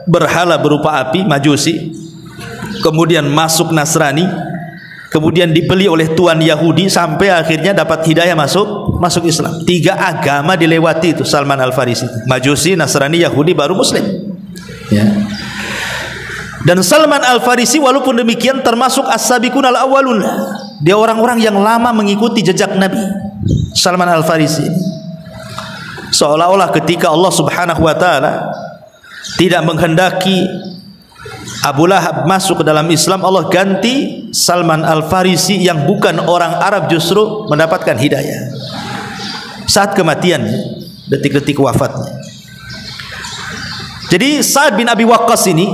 berhala berupa api, Majusi, kemudian masuk Nasrani, kemudian dibeli oleh tuan Yahudi sampai akhirnya dapat hidayah masuk Islam. 3 agama dilewati itu Salman Al-Farisi. Majusi, Nasrani, Yahudi, baru Muslim. Ya. Dan Salman Al-Farisi walaupun demikian termasuk as-sabiqun al-awwalun. Dia orang-orang yang lama mengikuti jejak Nabi. Salman Al-Farisi seolah-olah ketika Allah Subhanahu wa taala tidak menghendaki Abu Lahab masuk ke dalam Islam, Allah ganti Salman Al-Farisi yang bukan orang Arab justru mendapatkan hidayah saat kematian, detik-detik wafatnya. Jadi Sa'ad bin Abi Waqqas ini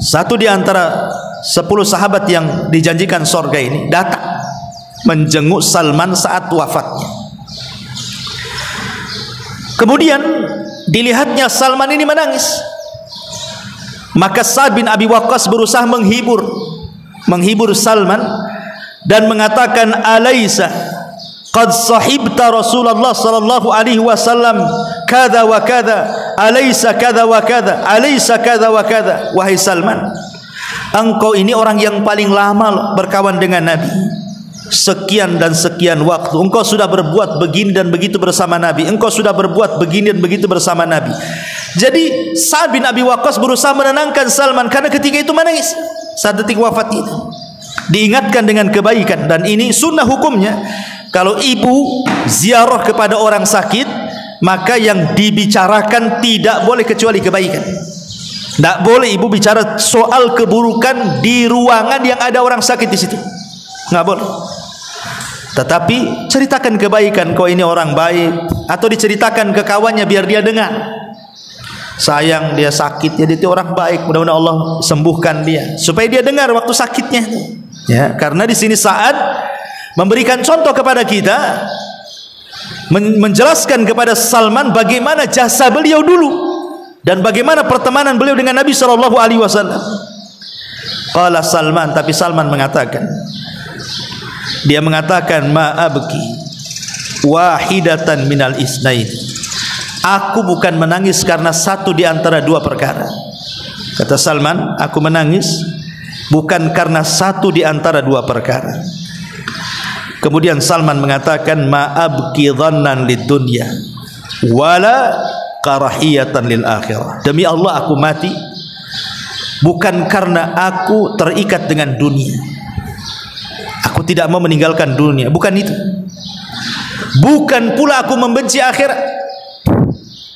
satu di antara 10 sahabat yang dijanjikan surga ini datang menjenguk Salman saat wafatnya. Kemudian dilihatnya Salman ini menangis. Maka Sa'ad bin Abi Waqqas berusaha menghibur Salman dan mengatakan, "Alaisa qad sahibta Rasulullah sallallahu alaihi wasallam kada wa kada, alaisa kada wa kada, alaisa kada wa kada." Wahai Salman, engkau ini orang yang paling lama berkawan dengan Nabi. Sekian dan sekian waktu engkau sudah berbuat begini dan begitu bersama Nabi, engkau sudah berbuat begini dan begitu bersama Nabi. Jadi Sa'ad bin Abi Waqqas berusaha menenangkan Salman karena ketika itu menangis saat detik wafat itu. Diingatkan dengan kebaikan, dan ini sunnah hukumnya. Kalau ibu ziarah kepada orang sakit, maka yang dibicarakan tidak boleh kecuali kebaikan. Tidak boleh ibu bicara soal keburukan di ruangan yang ada orang sakit di situ. Nggak boleh. Tetapi ceritakan kebaikan, kau ini orang baik, atau diceritakan ke kawannya biar dia dengar. Sayang dia sakit, ya dia itu orang baik, mudah-mudahan Allah sembuhkan dia, supaya dia dengar waktu sakitnya. Ya, karena di sini Sa'ad memberikan contoh kepada kita, menjelaskan kepada Salman bagaimana jasa beliau dulu dan bagaimana pertemanan beliau dengan Nabi sallallahu alaihi wasallam. Qala Salman, tapi Salman mengatakan, dia mengatakan, ma'abki wahidatan minal isnain. Aku bukan menangis karena satu di antara 2 perkara. Kata Salman, aku menangis bukan karena satu di antara 2 perkara. Kemudian Salman mengatakan, ma'abki dhannan lid dunya wala karahiyatan lil akhirah. Demi Allah aku mati bukan karena aku terikat dengan dunia, aku tidak mau meninggalkan dunia, bukan itu. Bukan pula aku membenci akhirat,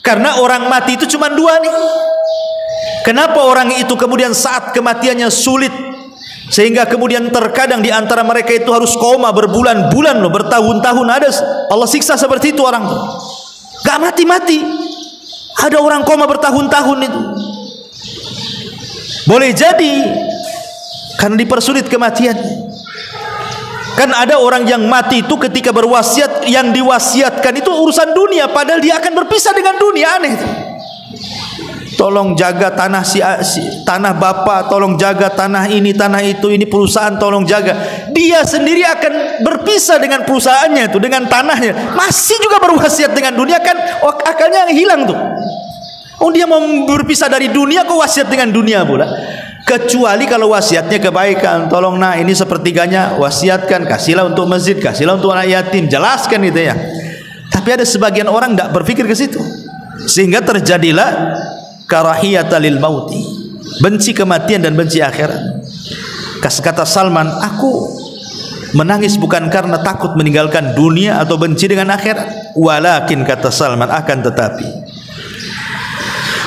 karena orang mati itu cuma 2 nih. Kenapa orang itu kemudian saat kematiannya sulit, sehingga kemudian terkadang di antara mereka itu harus koma berbulan-bulan loh, bertahun-tahun. Ada Allah siksa seperti itu orang tuh. Gak mati-mati, ada orang koma bertahun-tahun itu. Boleh jadi karena dipersulit kematian. Kan ada orang yang mati itu ketika berwasiat, yang diwasiatkan itu urusan dunia, padahal dia akan berpisah dengan dunia. Aneh itu. Tolong jaga tanah tanah bapak, tolong jaga tanah ini, tanah itu, ini perusahaan tolong jaga. Dia sendiri akan berpisah dengan perusahaannya itu, dengan tanahnya. Masih juga berwasiat dengan dunia, kan akalnya hilang tuh. Oh, dia mau berpisah dari dunia, kok wasiat dengan dunia pula. Kecuali kalau wasiatnya kebaikan, tolong nah ini sepertiganya wasiatkan, kasihlah untuk masjid, kasihlah untuk anak yatim, jelaskan itu ya. Tapi ada sebagian orang tidak berpikir ke situ, sehingga terjadilah karahiyata lil mauti, benci kematian dan benci akhirat. Kata Salman, aku menangis bukan karena takut meninggalkan dunia atau benci dengan akhirat. Walakin, kata Salman, akan tetapi,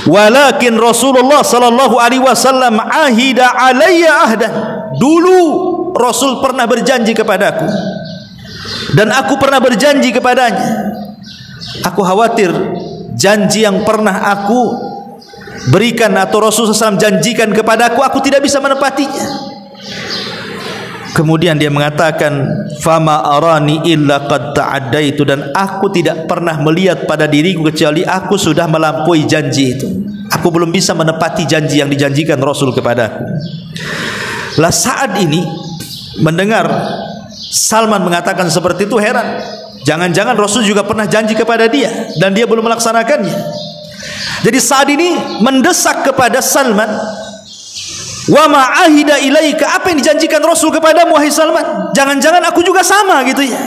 walakin Rasulullah sallallahu alaihi wasallam ahida alayya ahdan. Dulu Rasul pernah berjanji kepadaku dan aku pernah berjanji kepadanya. Aku khawatir janji yang pernah aku berikan atau Rasul SAW janjikan kepadaku, aku tidak bisa menepatinya. Kemudian dia mengatakan, fama arani illa qad ta'addaitu, dan aku tidak pernah melihat pada diriku kecuali aku sudah melampaui janji itu. Aku belum bisa menepati janji yang dijanjikan Rasul kepadaku. Lah Sa'ad ini mendengar Salman mengatakan seperti itu heran. Jangan-jangan Rasul juga pernah janji kepada dia dan dia belum melaksanakannya. Jadi Sa'ad ini mendesak kepada Salman, Wa ma ahida ilaika, apa yang dijanjikan Rasul kepadamu wahai Salman? Jangan-jangan aku juga sama gitu ya.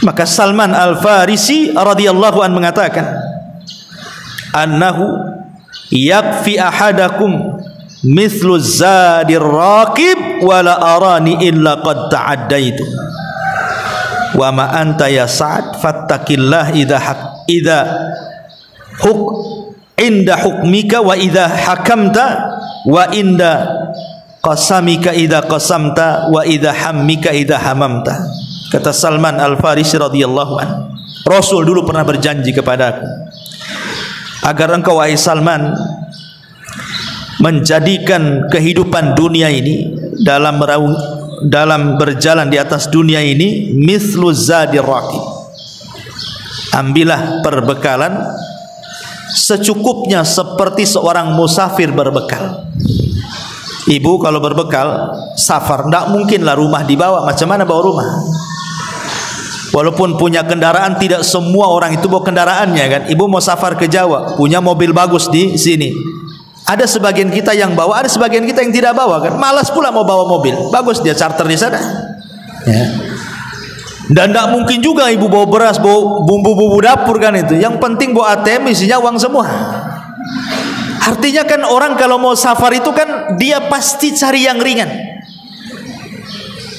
Maka Salman Al-Farisi radhiyallahu an mengatakan, annahu yakfi ahadakum mithlu zadir raqib wala arani illa qad ta'addaitu. Wa ma anta ya Sa'ad fattaqillah idza inda hukmika wa idza hakamta wa inda qasamika idza qasamta wa idza hammika idza hamamta. Kata Salman Al-Farisi radhiyallahu an, Rasul dulu pernah berjanji kepadaku agar engkau wahai Salman menjadikan kehidupan dunia ini dalam berjalan di atas dunia ini mithlu zadir raqib. Ambillah perbekalan secukupnya seperti seorang musafir berbekal. Ibu kalau berbekal safar, tidak mungkinlah rumah dibawa. Macam mana bawa rumah? Walaupun punya kendaraan, tidak semua orang itu bawa kendaraannya kan. Ibu mau safar ke Jawa, punya mobil bagus di sini. Ada sebagian kita yang bawa, ada sebagian kita yang tidak bawa kan. Malas pula mau bawa mobil, bagus dia charter di sana. Ya. Dan tidak mungkin juga ibu bawa beras, bawa bumbu-bumbu dapur kan itu. Yang penting bawa ATM isinya uang semua. Artinya kan orang kalau mau safar itu kan dia pasti cari yang ringan.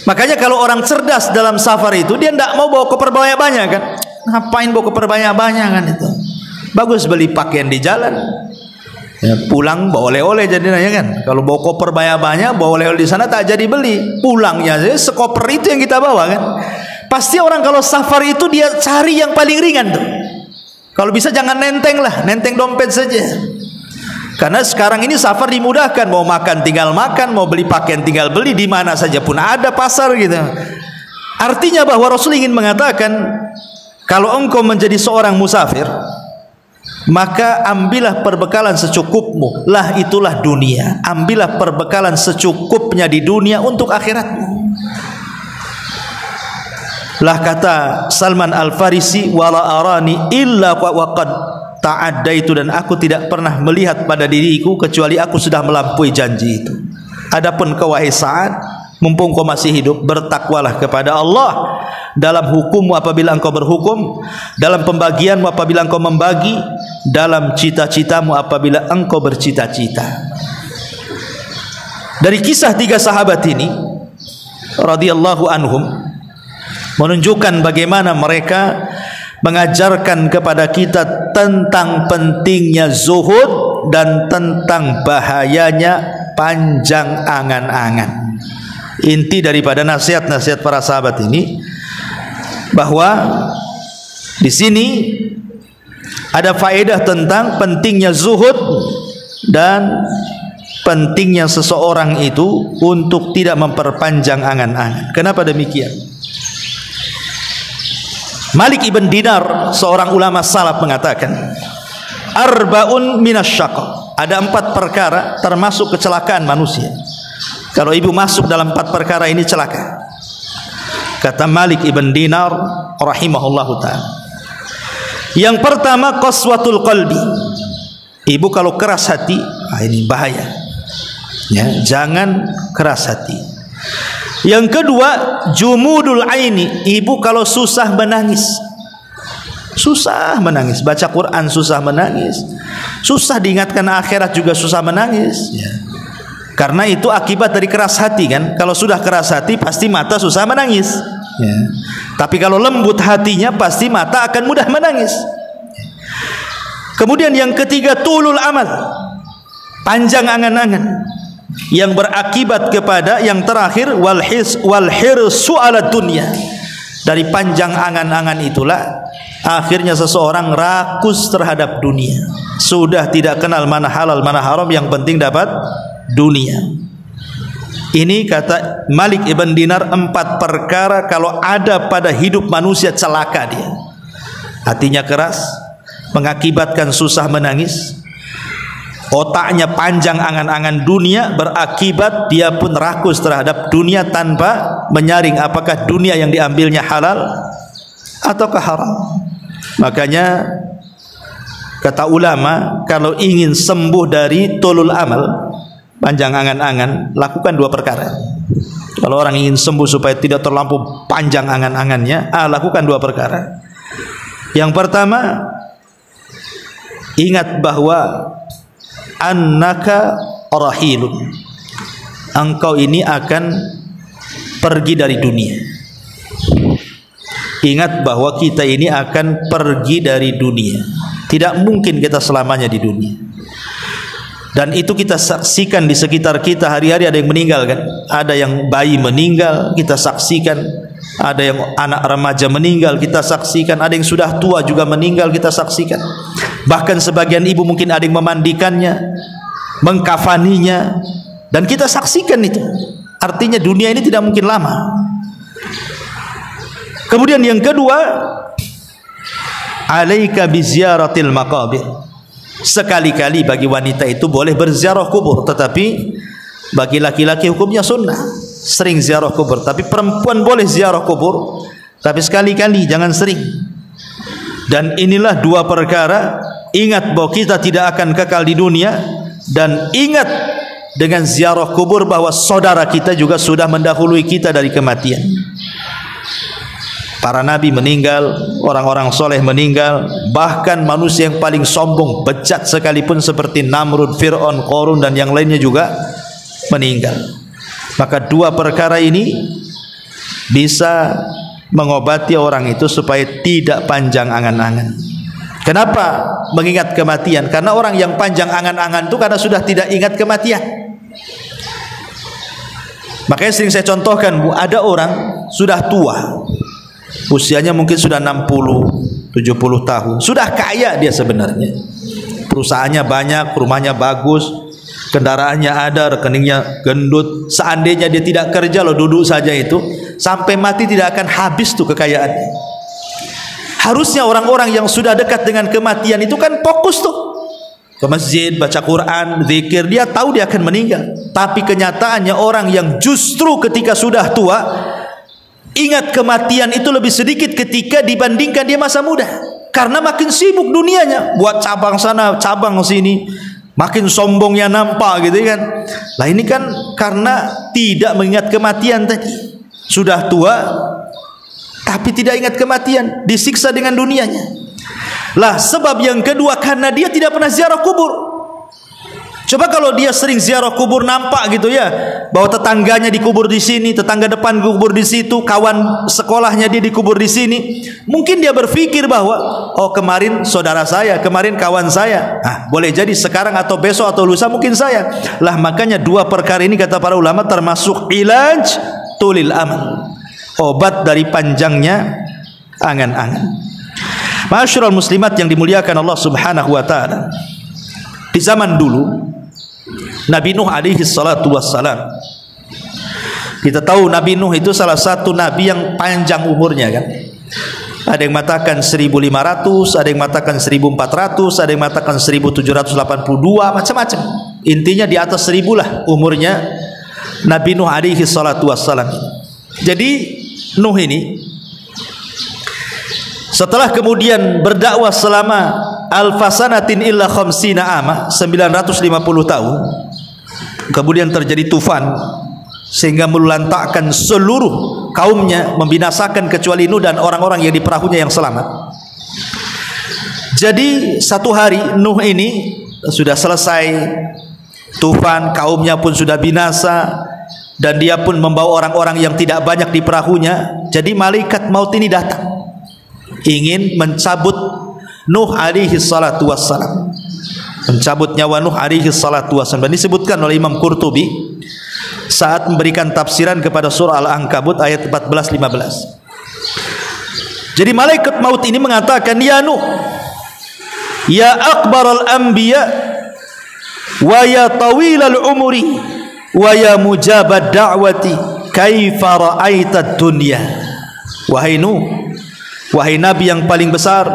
Makanya kalau orang cerdas dalam safar itu dia tidak mau bawa koper banyak-banyak kan. Ngapain bawa koper banyak-banyak kan itu. Bagus beli pakaian di jalan. Ya, pulang bawa oleh-oleh jadinya kan. Kalau bawa koper banyak-banyak, bawa oleh-oleh di sana tak jadi beli. Pulangnya sekoper itu yang kita bawa kan. Pasti orang kalau safar itu dia cari yang paling ringan tuh. Kalau bisa jangan nenteng lah, nenteng dompet saja. Karena sekarang ini safar dimudahkan, mau makan tinggal makan, mau beli pakaian tinggal beli, di mana saja pun ada pasar gitu. Artinya bahwa Rasul ingin mengatakan, kalau engkau menjadi seorang musafir, maka ambillah perbekalan secukupmu, lah itulah dunia. Ambillah perbekalan secukupnya di dunia untuk akhiratmu. Lah kata Salman Al-Farisi, wala arani illa waqad ta'addaitu, dan aku tidak pernah melihat pada diriku kecuali aku sudah melampaui janji itu. Adapun kau wahai Sa'ad, mumpung kau masih hidup, bertakwalah kepada Allah dalam hukummu apabila engkau berhukum, dalam pembagianmu apabila engkau membagi, dalam cita-citamu apabila engkau bercita-cita. Dari kisah tiga sahabat ini radhiyallahu anhum menunjukkan bagaimana mereka mengajarkan kepada kita tentang pentingnya zuhud dan tentang bahayanya panjang angan-angan. Inti daripada nasihat-nasihat para sahabat ini bahwa di sini ada faedah tentang pentingnya zuhud dan pentingnya seseorang itu untuk tidak memperpanjang angan-angan. Kenapa demikian? Malik ibn Dinar, seorang ulama salaf, mengatakan, arba'un minasyaqa, ada 4 perkara termasuk kecelakaan manusia. Kalau ibu masuk dalam 4 perkara ini celaka. Kata Malik ibn Dinar rahimahullahu ta'ala, yang pertama qaswatul qalbi. Ibu kalau keras hati, ini bahaya ya, jangan keras hati. Yang kedua jumudul aini. Ibu kalau susah menangis, susah menangis, baca Quran susah menangis, susah diingatkan akhirat juga susah menangis ya. Karena itu akibat dari keras hati kan. Kalau sudah keras hati pasti mata susah menangis ya. Tapi kalau lembut hatinya pasti mata akan mudah menangis. Kemudian yang ketiga tulul amal, panjang angan-angan, yang berakibat kepada yang terakhir wal hirsu ala dunya. Dari panjang angan-angan itulah akhirnya seseorang rakus terhadap dunia, sudah tidak kenal mana halal mana haram, yang penting dapat dunia. Ini kata Malik ibn Dinar 4 perkara kalau ada pada hidup manusia celaka dia. Hatinya keras mengakibatkan susah menangis, otaknya panjang angan-angan dunia, berakibat dia pun rakus terhadap dunia tanpa menyaring apakah dunia yang diambilnya halal ataukah haram. Makanya kata ulama, kalau ingin sembuh dari tulul amal, panjang angan-angan, lakukan dua perkara. Kalau orang ingin sembuh supaya tidak terlampau panjang angan-angannya, lakukan dua perkara. Yang pertama, ingat bahwa annaka rahilun, engkau ini akan pergi dari dunia. Ingat bahwa kita ini akan pergi dari dunia. Tidak mungkin kita selamanya di dunia. Dan itu kita saksikan di sekitar kita hari-hari. Ada yang meninggal kan, ada yang bayi meninggal kita saksikan, ada yang anak remaja meninggal kita saksikan, ada yang sudah tua juga meninggal kita saksikan. Bahkan sebagian ibu mungkin ada yang memandikannya, mengkafaninya, dan kita saksikan itu. Artinya dunia ini tidak mungkin lama. Kemudian yang kedua, alaika biziaratil maqabir. Sekali-kali bagi wanita itu boleh berziarah kubur, tetapi bagi laki-laki hukumnya sunnah. Sering ziarah kubur, tapi perempuan boleh ziarah kubur, tapi sekali-kali, jangan sering. Dan inilah dua perkara. Ingat bahwa kita tidak akan kekal di dunia, dan ingat dengan ziarah kubur bahwa saudara kita juga sudah mendahului kita dari kematian. Para nabi meninggal, orang-orang soleh meninggal, bahkan manusia yang paling sombong, bejat sekalipun seperti Namrud, Fir'aun, Qarun dan yang lainnya juga meninggal. Maka dua perkara ini bisa mengobati orang itu supaya tidak panjang angan-angan. Kenapa mengingat kematian? Karena orang yang panjang angan-angan itu karena sudah tidak ingat kematian. Makanya sering saya contohkan, Bu, ada orang sudah tua, usianya mungkin sudah 60, 70 tahun, sudah kaya dia sebenarnya, perusahaannya banyak, rumahnya bagus, kendaraannya ada, rekeningnya gendut. Seandainya dia tidak kerja, loh, duduk saja itu, sampai mati tidak akan habis tuh kekayaannya. Harusnya orang-orang yang sudah dekat dengan kematian itu kan fokus tuh ke masjid, baca Quran, zikir. Dia tahu dia akan meninggal, tapi kenyataannya orang yang justru ketika sudah tua ingat kematian itu lebih sedikit ketika dibandingkan dia masa muda. Karena makin sibuk dunianya, buat cabang sana, cabang sini, makin sombongnya nampak gitu kan. Lah ini kan karena tidak mengingat kematian tadi. Sudah tua tapi tidak ingat kematian, disiksa dengan dunianya. Lah sebab yang kedua, karena dia tidak pernah ziarah kubur. Coba kalau dia sering ziarah kubur, nampak gitu ya, bahwa tetangganya dikubur di sini, tetangga depan dikubur di situ, kawan sekolahnya dia dikubur di sini. Mungkin dia berpikir bahwa, oh kemarin saudara saya, kemarin kawan saya. Boleh jadi sekarang atau besok atau lusa mungkin saya. Lah makanya dua perkara ini kata para ulama termasuk ilaj tulil amal, obat dari panjangnya angan-angan. Ma'asyiral muslimat yang dimuliakan Allah Subhanahu wa taala. Di zaman dulu Nabi Nuh alaihi salatu wassalam, kita tahu Nabi Nuh itu salah satu nabi yang panjang umurnya kan. Ada yang mengatakan 1500, ada yang mengatakan 1400, ada yang mengatakan 1782, macam-macam. Intinya di atas 1000 lah umurnya Nabi Nuh alaihi salatu wassalam. Jadi Nuh ini setelah kemudian berdakwah selama alfasanatin illa khamsina ama, 950 tahun, kemudian terjadi tufan sehingga melantakkan seluruh kaumnya, membinasakan kecuali Nuh dan orang-orang yang di perahunya yang selamat. Jadi satu hari Nuh ini sudah selesai tufan, kaumnya pun sudah binasa, dan dia pun membawa orang-orang yang tidak banyak di perahunya. Jadi malaikat maut ini datang ingin mencabut Nuh alaihi salatu wassalam, mencabut nyawa Nuh alaihi salatu wassalam. Dan disebutkan oleh Imam Qurtubi saat memberikan tafsiran kepada surah Al-Ankabut ayat 14-15. Jadi malaikat maut ini mengatakan, ya Nuh, ya akbaral anbiya wa ya tawilal umuri wa ya mujabad da'wati, kaifa ra'aita dunya. Wahai Nuh, wahai nabi yang paling besar,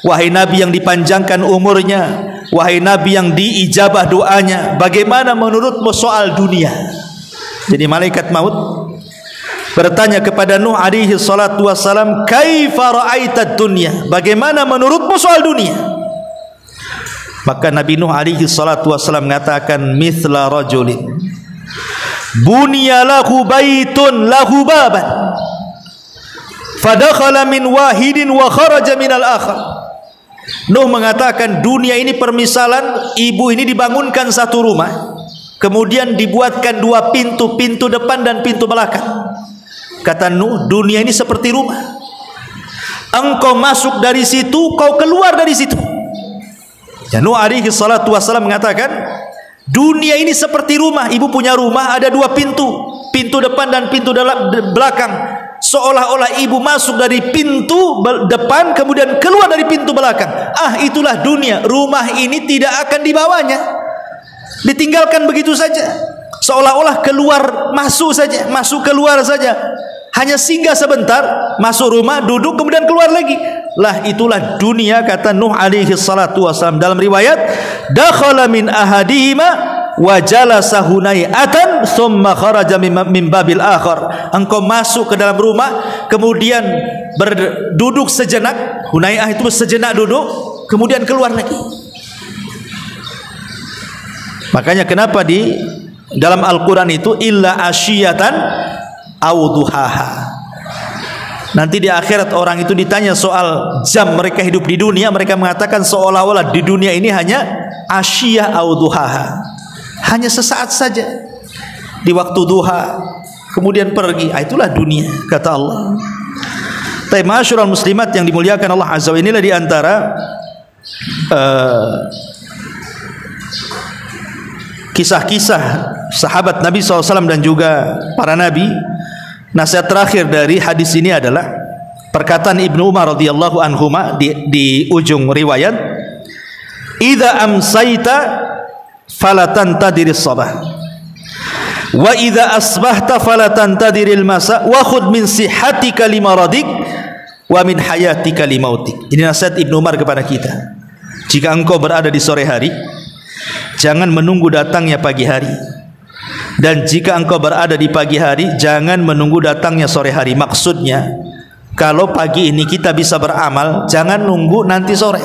wahai nabi yang dipanjangkan umurnya, wahai nabi yang diijabah doanya, bagaimana menurutmu soal dunia? Jadi malaikat maut bertanya kepada Nuh alaihi salatu wassalam, kaifa ra'aita dunya, bagaimana menurutmu soal dunia? Maka Nabi Nuh alaihi salatu wasallam mengatakan mithla rajulin buniya lahu baitun lahu baban fadakhala min wahidin wa kharaja min al-akhar. Nuh mengatakan dunia ini permisalan ibu ini dibangunkan satu rumah, kemudian dibuatkan dua pintu, pintu depan dan pintu belakang. Kata Nuh, dunia ini seperti rumah. Engkau masuk dari situ, kau keluar dari situ. Ya, Nuh alaihi salatu wasallam mengatakan dunia ini seperti rumah. Ibu punya rumah ada dua pintu, pintu depan dan pintu belakang. Seolah-olah ibu masuk dari pintu depan kemudian keluar dari pintu belakang. Itulah dunia. Rumah ini tidak akan dibawanya, ditinggalkan begitu saja. Seolah-olah keluar masuk saja, masuk keluar saja. Hanya singgah sebentar, masuk rumah, duduk, kemudian keluar lagi. Lah itulah dunia, kata Nuh alaihi salatu wasallam. Dalam riwayat, dakhala min ahadihima wa jalasa hunayatan thumma kharaja min babil akhar. Engkau masuk ke dalam rumah, kemudian berduduk sejenak. Hunayah itu sejenak duduk, kemudian keluar lagi. Makanya kenapa di dalam Al-Quran itu illa asyiyatan awduhaha. Nanti di akhirat orang itu ditanya soal jam mereka hidup di dunia, mereka mengatakan seolah-olah di dunia ini hanya asyiyah awduhaha, hanya sesaat saja di waktu duha kemudian pergi. Itulah dunia, kata Allah. Tapi ma'asyiral muslimat yang dimuliakan Allah azza wa jalla, inilah di antara kisah-kisah sahabat Nabi SAW dan juga para nabi. Nasihat terakhir dari hadis ini adalah perkataan Ibnu Umar radhiyallahu anhuma di ujung riwayat, "Idza amsayta fala tantadiris sabah wa idza asbahta fala tantadiril masa wa khudh min sihhatika limaradik wa min hayatika limautik." Ini nasihat Ibnu Umar kepada kita. Jika engkau berada di sore hari, jangan menunggu datangnya pagi hari. Dan jika engkau berada di pagi hari, jangan menunggu datangnya sore hari. Maksudnya, kalau pagi ini kita bisa beramal, jangan nunggu nanti sore.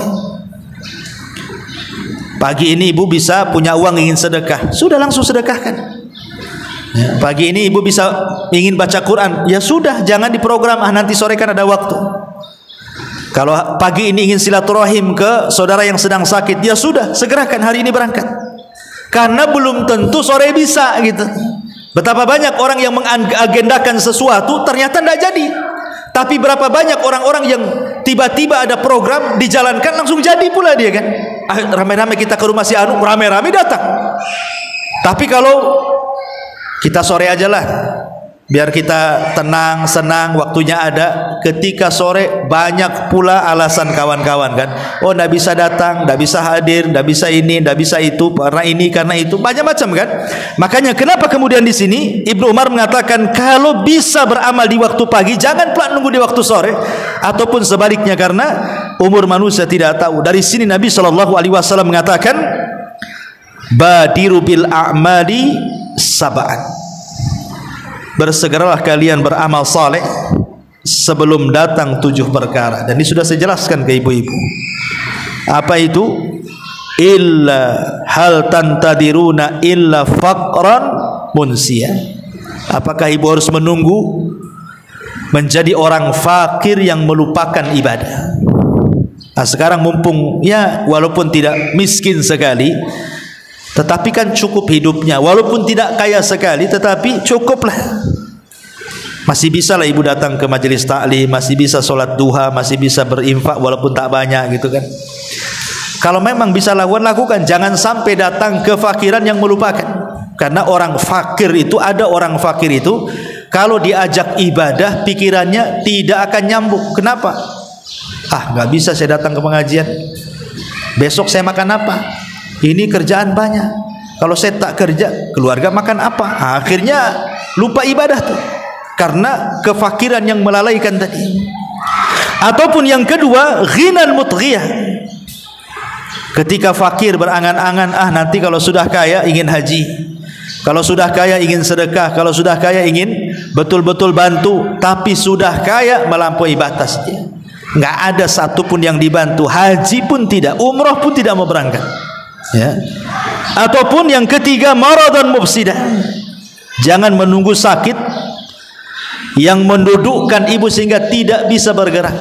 Pagi ini ibu bisa punya uang ingin sedekah, sudah langsung sedekahkan. Pagi ini ibu bisa ingin baca Quran, ya sudah, jangan diprogram, nanti sore kan ada waktu. Kalau pagi ini ingin silaturahim ke saudara yang sedang sakit, ya sudah, segerakan hari ini berangkat. Karena belum tentu sore bisa gitu. Betapa banyak orang yang mengagendakan sesuatu ternyata tidak jadi. Tapi berapa banyak orang-orang yang tiba-tiba ada program dijalankan langsung jadi pula dia kan. Ramai-ramai kita ke rumah si Anu, ramai-ramai datang. Tapi kalau kita sore aja lah, biar kita tenang, senang, waktunya ada. Ketika sore banyak pula alasan kawan-kawan kan. Oh, tidak bisa datang, tidak bisa hadir, tidak bisa ini, tidak bisa itu, karena ini, karena itu, banyak macam kan. Makanya kenapa kemudian di sini Ibnu Umar mengatakan kalau bisa beramal di waktu pagi, jangan pula nunggu di waktu sore, ataupun sebaliknya, karena umur manusia tidak tahu. Dari sini Nabi SAW mengatakan, badiru bil a'mali sab'an, bersegeralah kalian beramal saleh sebelum datang 7 perkara. Dan ini sudah saya jelaskan ke ibu-ibu. Apa itu? Illa hal tantadiruna illa faqran munsiya. Apakah ibu harus menunggu menjadi orang fakir yang melupakan ibadah? Sekarang mumpung ya walaupun tidak miskin sekali, tetapi kan cukup hidupnya, walaupun tidak kaya sekali, tetapi cukuplah. Masih bisa lah ibu datang ke majelis taklim, masih bisa sholat duha, masih bisa berinfak walaupun tak banyak gitu kan. Kalau memang bisa lakukan, jangan sampai datang kefakiran yang melupakan. Karena orang fakir itu, ada orang fakir itu kalau diajak ibadah pikirannya tidak akan nyambung. Kenapa? Nggak bisa saya datang ke pengajian, besok saya makan apa? Ini kerjaan banyak. Kalau saya tak kerja, keluarga makan apa? Akhirnya lupa ibadah tuh, karena kefakiran yang melalaikan tadi. Ataupun yang kedua, ghinan mutghiyah. Ketika fakir berangan-angan, nanti kalau sudah kaya ingin haji, kalau sudah kaya ingin sedekah, kalau sudah kaya ingin betul-betul bantu, tapi sudah kaya melampaui batasnya. Nggak ada satupun yang dibantu, haji pun tidak, umroh pun tidak mau berangkat. Ya. Ataupun yang ketiga, maradan mufsidah. Jangan menunggu sakit yang mendudukkan ibu sehingga tidak bisa bergerak.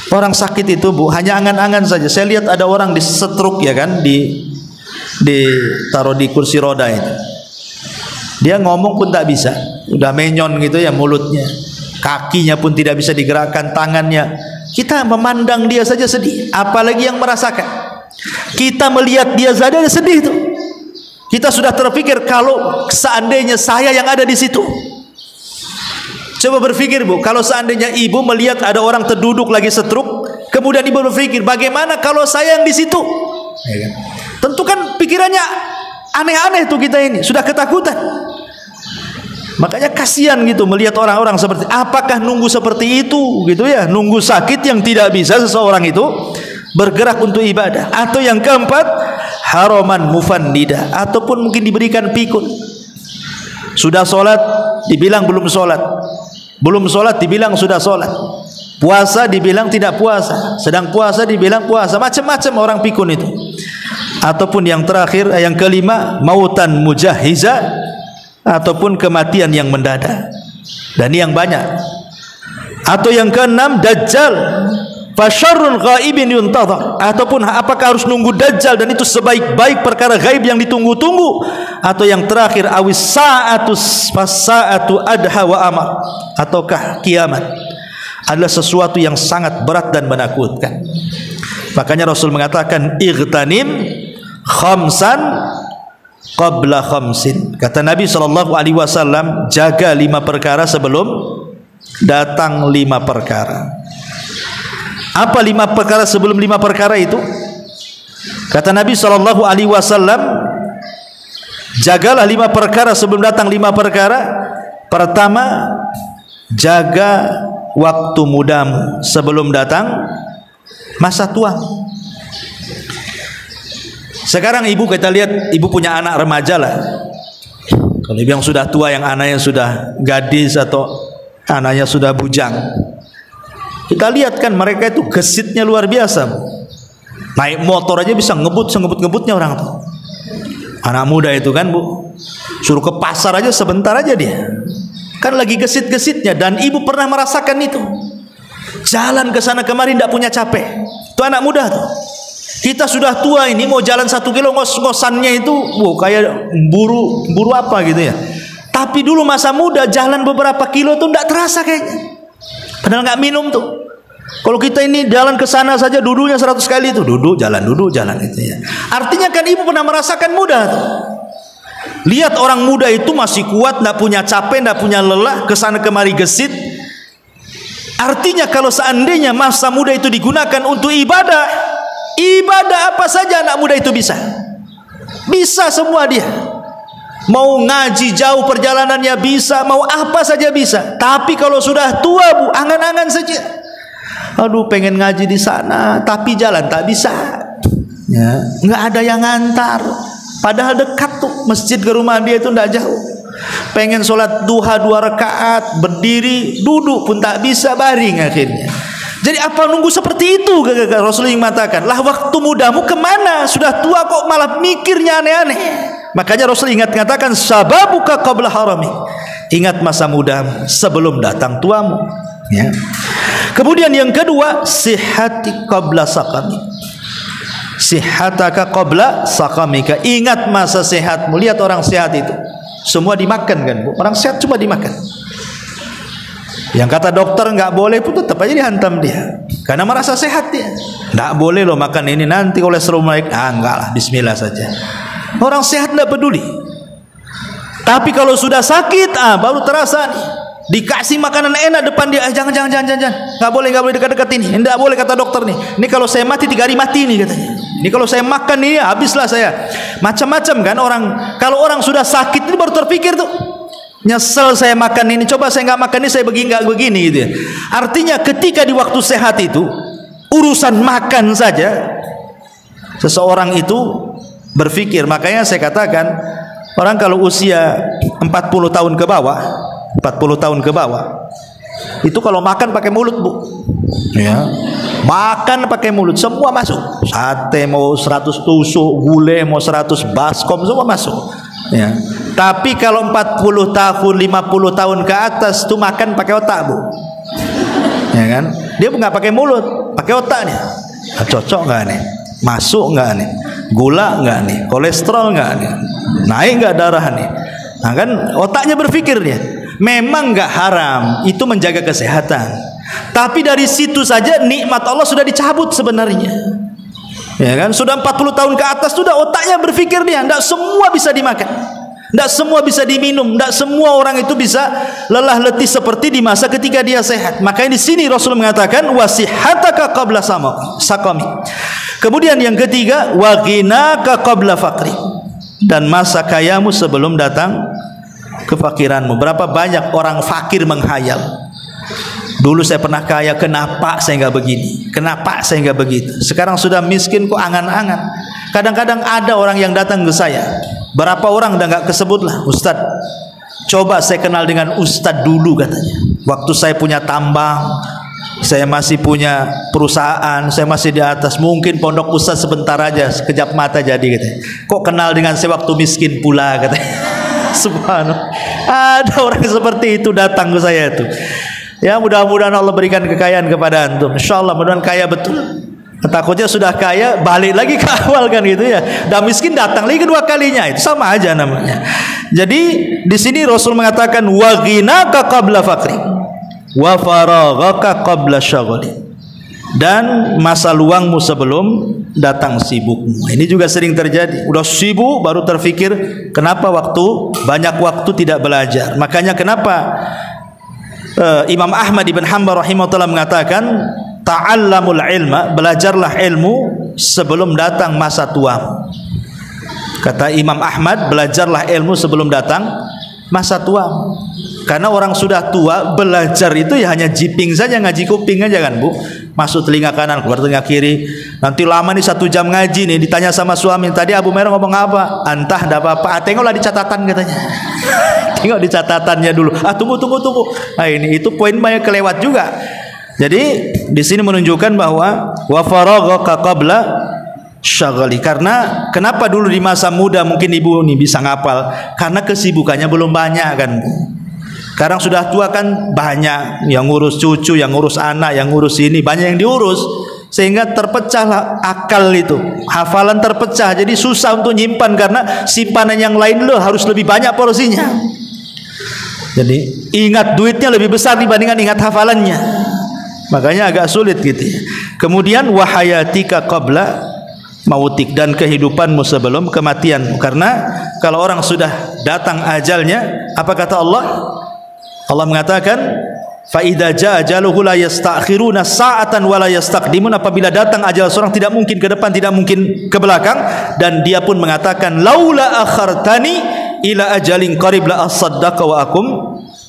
Orang sakit itu, Bu, hanya angan-angan saja. Saya lihat ada orang di stroke, ya kan, ditaruh di kursi roda itu. Dia ngomong pun tak bisa, udah menyon gitu ya mulutnya, kakinya pun tidak bisa digerakkan, tangannya. Kita memandang dia saja sedih, apalagi yang merasakan. Kita melihat dia saja sedih tuh. Kita sudah terpikir kalau seandainya saya yang ada di situ. Coba berpikir, Bu, kalau seandainya ibu melihat ada orang terduduk lagi stroke, kemudian ibu berpikir, bagaimana kalau saya yang di situ? Ya kan? Tentu kan pikirannya aneh-aneh tuh kita ini, sudah ketakutan. Makanya kasihan gitu melihat orang-orang seperti, apakah nunggu seperti itu gitu ya, nunggu sakit yang tidak bisa seseorang itu bergerak untuk ibadah. Atau yang keempat, haraman mufannida, ataupun mungkin diberikan pikun. Sudah sholat dibilang belum sholat, belum sholat dibilang sudah sholat, puasa dibilang tidak puasa, sedang puasa dibilang puasa, macam-macam orang pikun itu. Ataupun yang terakhir, yang kelima, mautan mujahiza, ataupun kematian yang mendadak, dan ini yang banyak. Atau yang keenam, dajjal, fasyarrul ghaibin yuntadhar, ataupun apakah harus nunggu dajjal dan itu sebaik-baik perkara gaib yang ditunggu-tunggu. Atau yang terakhir, awis saatu adha wa amar, ataukah kiamat adalah sesuatu yang sangat berat dan menakutkan. Makanya Rasul mengatakan, igtanim khamsan qabla khamsin. Kata Nabi SAW, jaga 5 perkara sebelum datang 5 perkara. Apa 5 perkara sebelum 5 perkara itu? Kata Nabi SAW, jagalah 5 perkara sebelum datang 5 perkara. Pertama, jaga waktu mudamu sebelum datang masa tua. Sekarang ibu, kita lihat ibu punya anak remaja lah. Kalau ibu yang sudah tua, yang anaknya sudah gadis atau anaknya sudah bujang, kita lihat kan mereka itu gesitnya luar biasa. Naik motor aja bisa ngebut-ngebutnya orang tuh. Anak muda itu kan, Bu, suruh ke pasar aja sebentar aja dia. Kan lagi gesit-gesitnya, dan ibu pernah merasakan itu. Jalan ke sana kemari tidak punya capek. Itu anak muda tuh. Kita sudah tua ini mau jalan 1 kilo ngos-ngosannya itu, kayak buru apa gitu ya. Tapi dulu masa muda jalan beberapa kilo tuh tidak terasa kayaknya. Padahal nggak minum tuh. Kalau kita ini jalan ke sana saja duduknya 100 kali itu, duduk jalan gitu ya. Artinya kan ibu pernah merasakan muda tuh. Lihat orang muda itu masih kuat, tidak punya capek, tidak punya lelah, ke sana kemari gesit. Artinya kalau seandainya masa muda itu digunakan untuk ibadah, ibadah apa saja anak muda itu bisa. Bisa semua dia. Mau ngaji jauh perjalanannya bisa, mau apa saja bisa. Tapi kalau sudah tua, Bu, angan-angan saja. Aduh, pengen ngaji di sana, tapi jalan tak bisa. Ya, nggak ada yang ngantar. Padahal dekat tuh masjid ke rumah dia itu tidak jauh. Pengen sholat duha 2 rakaat, berdiri, duduk pun tak bisa, baring akhirnya. Jadi apa nunggu seperti itu? Rasulullah mengatakan, lah waktu mudamu kemana? Sudah tua kok malah mikirnya aneh-aneh. Makanya Rasul katakan, sababuka qabla harami. Ingat masa mudamu sebelum datang tuamu. Ya. Kemudian yang kedua, sihhati qabla saqami. Sihhataka qabla saqamika. Ingat masa sehatmu. Lihat orang sehat itu, semua dimakan kan, Bu? Orang sehat cuma dimakan. Yang kata dokter nggak boleh pun tetap aja dihantam dia, karena merasa sehat dia. Nggak boleh loh makan ini, nanti kolesterol naik. Enggak lah, bismillah saja. Orang sehat nggak peduli. Tapi kalau sudah sakit, baru terasa nih. Dikasih makanan enak depan dia, jangan, nggak boleh dekat-dekat ini. Nggak boleh kata dokter nih. Ini kalau saya mati 3 hari mati nih katanya. Ini kalau saya makan nih, habislah saya. Macam-macam kan orang. Kalau orang sudah sakit ini baru terpikir tuh. Nyesel saya makan ini, coba saya nggak makan ini, saya nggak begini gitu ya. Artinya ketika di waktu sehat itu, urusan makan saja seseorang itu berpikir. Makanya saya katakan, orang kalau usia 40 tahun ke bawah, 40 tahun ke bawah, itu kalau makan pakai mulut, Bu. Ya. Makan pakai mulut, semua masuk. Sate mau 100 tusuk, gulai mau 100 baskom, semua masuk. Ya. Tapi kalau 40 tahun, 50 tahun ke atas tuh makan pakai otak, Bu. Ya kan? Dia nggak pakai mulut, pakai otaknya. Cocok nggak nih? Masuk nggak nih? Gula nggak nih? Kolesterol nggak nih? Naik nggak darah nih? Nah kan otaknya berpikir dia. Memang nggak haram, itu menjaga kesehatan. Tapi dari situ saja nikmat Allah sudah dicabut sebenarnya. Ya kan? Sudah 40 tahun ke atas sudah otaknya berpikir dia, enggak semua bisa dimakan. Enggak semua bisa diminum, enggak semua orang itu bisa lelah letih seperti di masa ketika dia sehat. Makanya di sini Rasul mengatakan wasihataka qabla saqami. Kemudian yang ketiga wa ghinaka qabla faqri. Dan masa kayamu sebelum datang kefakiranmu. Berapa banyak orang fakir menghayal. Dulu saya pernah kaya, kenapa saya nggak begini? Kenapa saya nggak begitu? Sekarang sudah miskin kok angan-angan. Kadang-kadang ada orang yang datang ke saya. Berapa orang udah nggak kesebut lah, Ustadz. Coba saya kenal dengan Ustadz dulu katanya. Waktu saya punya tambang, saya masih punya perusahaan, saya masih di atas. Mungkin pondok Ustadz sebentar aja, sekejap mata jadi katanya. Kok kenal dengan saya waktu miskin pula katanya. Subhanallah. Ada orang seperti itu datang ke saya itu. Ya mudah-mudahan Allah berikan kekayaan kepada antum. Insyaallah mudah-mudahan kaya betul. Takutnya sudah kaya balik lagi ke awal kan gitu ya. Dah miskin datang lagi kedua kalinya, itu sama aja namanya. Jadi di sini Rasul mengatakan wa ghinaka qabla faqri wa faraghaka qabla syaghli. Dan masa luangmu sebelum datang sibukmu. Ini juga sering terjadi. Udah sibuk baru terfikir kenapa banyak waktu tidak belajar. Makanya kenapa Imam Ahmad ibn Hanbal rahimahullah mengatakan ta'allamul ilma, belajarlah ilmu sebelum datang masa tua. Kata Imam Ahmad, belajarlah ilmu sebelum datang masa tua. Karena orang sudah tua belajar itu ya hanya jiping saja, ngaji kuping aja kan Bu. Masuk telinga kanan, keluar telinga kiri. Nanti lama nih 1 jam ngaji nih, ditanya sama suami, tadi Abu Merah ngomong apa? Entah, enggak apa-apa. Tengoklah di catatan katanya. Tengok di catatannya dulu. Tunggu. Nah ini itu poin banyak kelewat juga. Jadi di sini menunjukkan bahwa wa faraghaka qabla syaghali. Karena kenapa dulu di masa muda mungkin ibu nih bisa ngapal? Karena kesibukannya belum banyak kan Bu. Sekarang sudah tua kan banyak yang ngurus cucu, yang ngurus anak, yang ngurus ini, banyak yang diurus. Sehingga terpecahlah akal itu, hafalan terpecah. Jadi susah untuk nyimpan karena simpanan yang lain loh harus lebih banyak porsinya. Jadi ingat duitnya lebih besar dibandingkan ingat hafalannya. Makanya agak sulit gitu. Kemudian wahayatika qabla mautik, dan kehidupanmu sebelum kematianmu. Karena kalau orang sudah datang ajalnya, apa kata Allah? Allah mengatakan fa idza jaa ajaluhu la yasta'khiruna sa'atan wa la yastaqdimun. Apabila datang ajal seorang tidak mungkin ke depan, tidak mungkin ke belakang. Dan dia pun mengatakan laula akhartani ila ajalin qarib la asaddaqa wa akum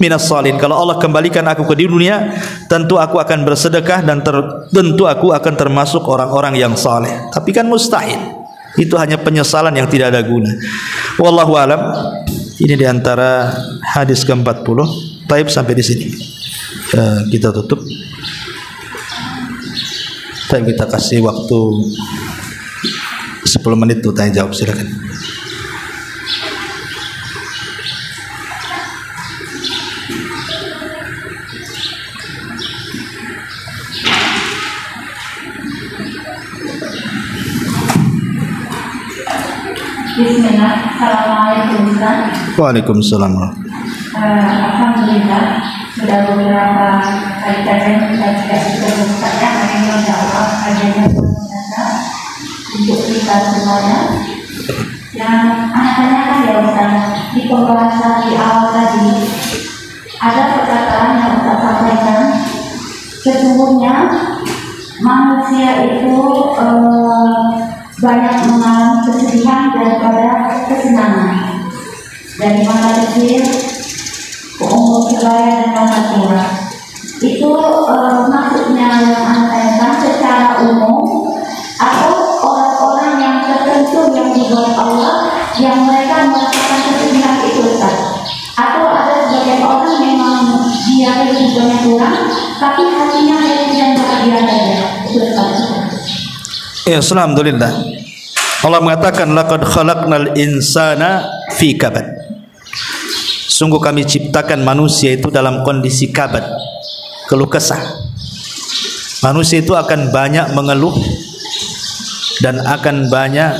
minas salin. Kalau Allah kembalikan aku ke dunia, tentu aku akan bersedekah dan tentu aku akan termasuk orang-orang yang saleh. Tapi kan mustahil. Itu hanya penyesalan yang tidak ada guna. Wallahu alam. Ini diantara hadis ke-40. Taib sampai di sini. Kita tutup. Kita kasih waktu 10 menit tuh tanya jawab, silakan. Bismillah. Assalamualaikum Ustaz. Waalaikumsalam. Alhamdulillah sudah beberapa kali saya tidak sudah bertanya hari ini insya Allah kajiannya berguna untuk kita semuanya. Yang anak tanyakan ya Ustaz, di pembahasan di awal tadi ada perkataan yang Ustaz sampaikan, sesungguhnya manusia itu banyak mengalami kesedihan daripada kesenangan. Dari masa kecil ke umur sebaya dan masa tua. Itu maksudnya yang anda secara umum atau orang-orang yang tertentu yang dibuat Allah yang mereka merasakan kesedihan itu Ustaz. Atau ada sebagian orang memang dia kehidupannya kurang tapi hatinya hanya tidak bahagia saja. Itu Ya, alhamdulillah. Allah mengatakan laqad khalaqnal insana fi kabad. Sungguh kami ciptakan manusia itu dalam kondisi kabad, keluh kesah. Manusia itu akan banyak mengeluh dan akan banyak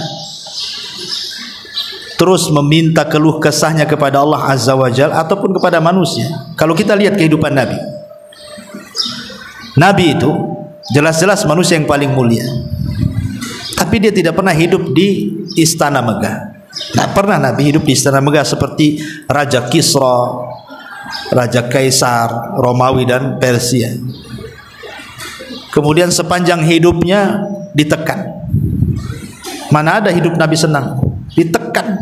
terus meminta keluh kesahnya kepada Allah Azza wa Jalla ataupun kepada manusia. Kalau kita lihat kehidupan Nabi itu jelas-jelas manusia yang paling mulia, tapi dia tidak pernah hidup di istana megah. Tidak pernah Nabi hidup di istana megah seperti Raja Kisra, Raja Kaisar Romawi dan Persia. Kemudian sepanjang hidupnya ditekan. Mana ada hidup Nabi senang? Ditekan,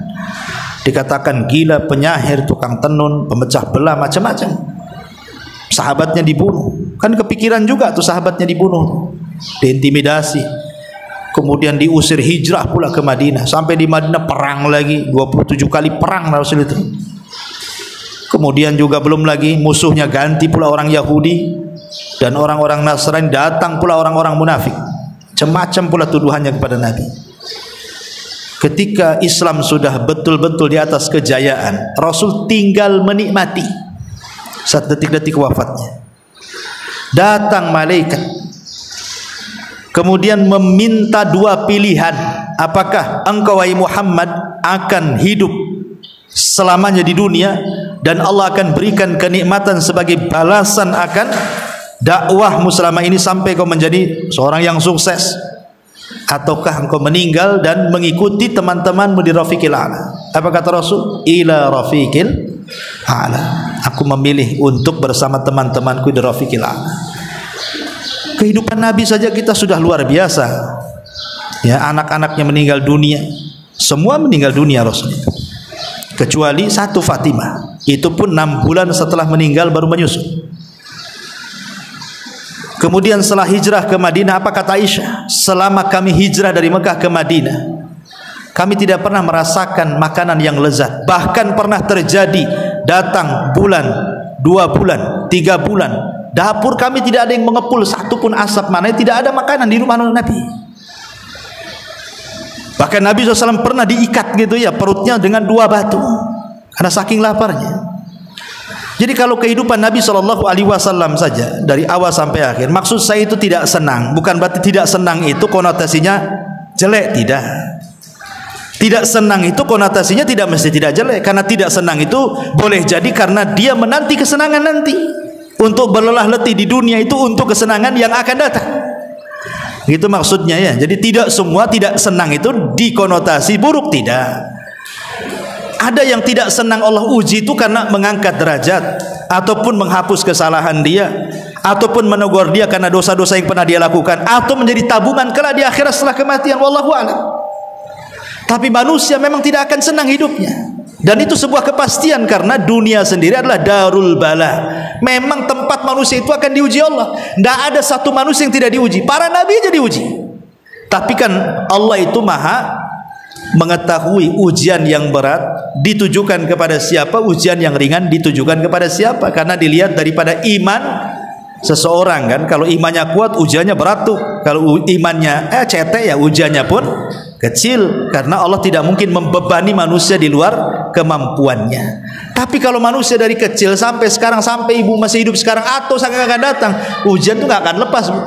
dikatakan gila, penyahir, tukang tenun, pemecah belah, macam-macam. Sahabatnya dibunuh. Kan kepikiran juga tuh sahabatnya dibunuh, diintimidasi. Kemudian diusir hijrah pula ke Madinah. Sampai di Madinah perang lagi, 27 kali perang Rasul itu. Kemudian juga belum lagi musuhnya ganti pula orang Yahudi dan orang-orang Nasrani, datang pula orang-orang munafik. Macam-macam pula tuduhannya kepada Nabi. Ketika Islam sudah betul-betul di atas kejayaan, Rasul tinggal menikmati saat detik-detik wafatnya. Datang malaikat, kemudian meminta dua pilihan. Apakah engkau wahai Muhammad akan hidup selamanya di dunia dan Allah akan berikan kenikmatan sebagai balasan akan dakwahmu selama ini sampai kau menjadi seorang yang sukses, ataukah engkau meninggal dan mengikuti teman-temanmu di Rafiqil A'la? Apa kata Rasul? Ila Rafiqil A'la. Aku memilih untuk bersama teman-temanku di Rafiqil A'la. Kehidupan Nabi saja kita sudah luar biasa. Ya, anak-anaknya meninggal dunia. Semua meninggal dunia Rasul itu. Kecuali satu Fatimah. Itu pun 6 bulan setelah meninggal baru menyusu. Kemudian setelah hijrah ke Madinah, apa kata Aisyah? Selama kami hijrah dari Mekah ke Madinah, kami tidak pernah merasakan makanan yang lezat. Bahkan pernah terjadi datang bulan, 2 bulan, 3 bulan, dapur kami tidak ada yang mengepul satupun asap, mana tidak ada makanan di rumah Nabi. Bahkan Nabi SAW pernah diikat gitu ya, perutnya dengan 2 batu karena saking laparnya. Jadi kalau kehidupan Nabi SAW saja dari awal sampai akhir, maksud saya itu tidak senang, bukan berarti tidak senang itu konotasinya jelek, tidak. Tidak senang itu konotasinya tidak mesti tidak jelek, karena tidak senang itu boleh jadi karena dia menanti kesenangan nanti. Untuk berlelah letih di dunia itu untuk kesenangan yang akan datang. Gitu maksudnya ya. Jadi tidak semua tidak senang itu dikonotasi buruk, tidak. Ada yang tidak senang Allah uji itu karena mengangkat derajat, ataupun menghapus kesalahan dia, ataupun menegur dia karena dosa-dosa yang pernah dia lakukan, atau menjadi tabungan kelak di akhirat setelah kematian. Wallahu a'lam. Tapi manusia memang tidak akan senang hidupnya, dan itu sebuah kepastian karena dunia sendiri adalah darul bala. Memang tempat manusia itu akan diuji Allah. Tidak ada satu manusia yang tidak diuji. Para nabi aja diuji. Tapi kan Allah itu maha mengetahui ujian yang berat ditujukan kepada siapa, ujian yang ringan ditujukan kepada siapa, karena dilihat daripada iman seseorang kan. Kalau imannya kuat ujiannya berat tuh, kalau imannya cetek ya ujiannya pun kecil, karena Allah tidak mungkin membebani manusia di luar kemampuannya. Tapi kalau manusia dari kecil sampai sekarang, sampai ibu masih hidup sekarang atau sangat akan datang, ujian tuh nggak akan lepas, Bu.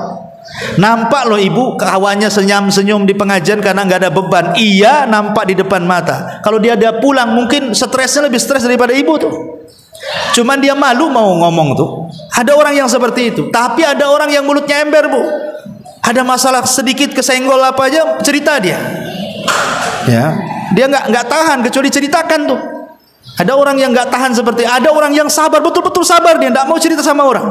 Nampak loh ibu kawannya senyum-senyum di pengajian karena nggak ada beban. Iya, nampak di depan mata. Kalau dia ada pulang mungkin stresnya lebih stres daripada ibu tuh. Cuman dia malu mau ngomong tuh. Ada orang yang seperti itu. Tapi ada orang yang mulutnya ember, Bu. Ada masalah sedikit kesenggol apa aja cerita dia. Ya, dia nggak tahan kecuali ceritakan tuh. Ada orang yang nggak tahan seperti, ada orang yang sabar, betul-betul sabar, dia nggak mau cerita sama orang.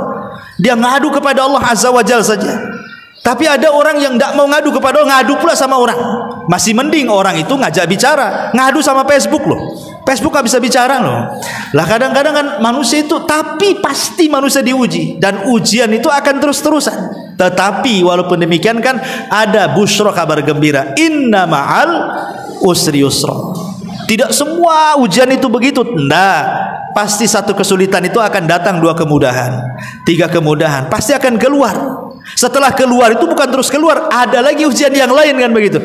Dia ngadu kepada Allah Azza wa Jalla saja. Tapi ada orang yang tidak mau ngadu kepada Allah, ngadu pula sama orang. Masih mending orang itu ngajak bicara, ngadu sama Facebook loh. Facebook gak bisa bicara loh. Lah kadang-kadang kan manusia itu, tapi pasti manusia diuji, dan ujian itu akan terus-terusan. Tetapi walaupun demikian kan ada busyra, kabar gembira. Inna ma'al usri yusra. Tidak semua ujian itu begitu. Nah, pasti satu kesulitan itu akan datang 2 kemudahan, 3 kemudahan, pasti akan keluar. Setelah keluar itu bukan terus keluar, ada lagi ujian yang lain kan begitu.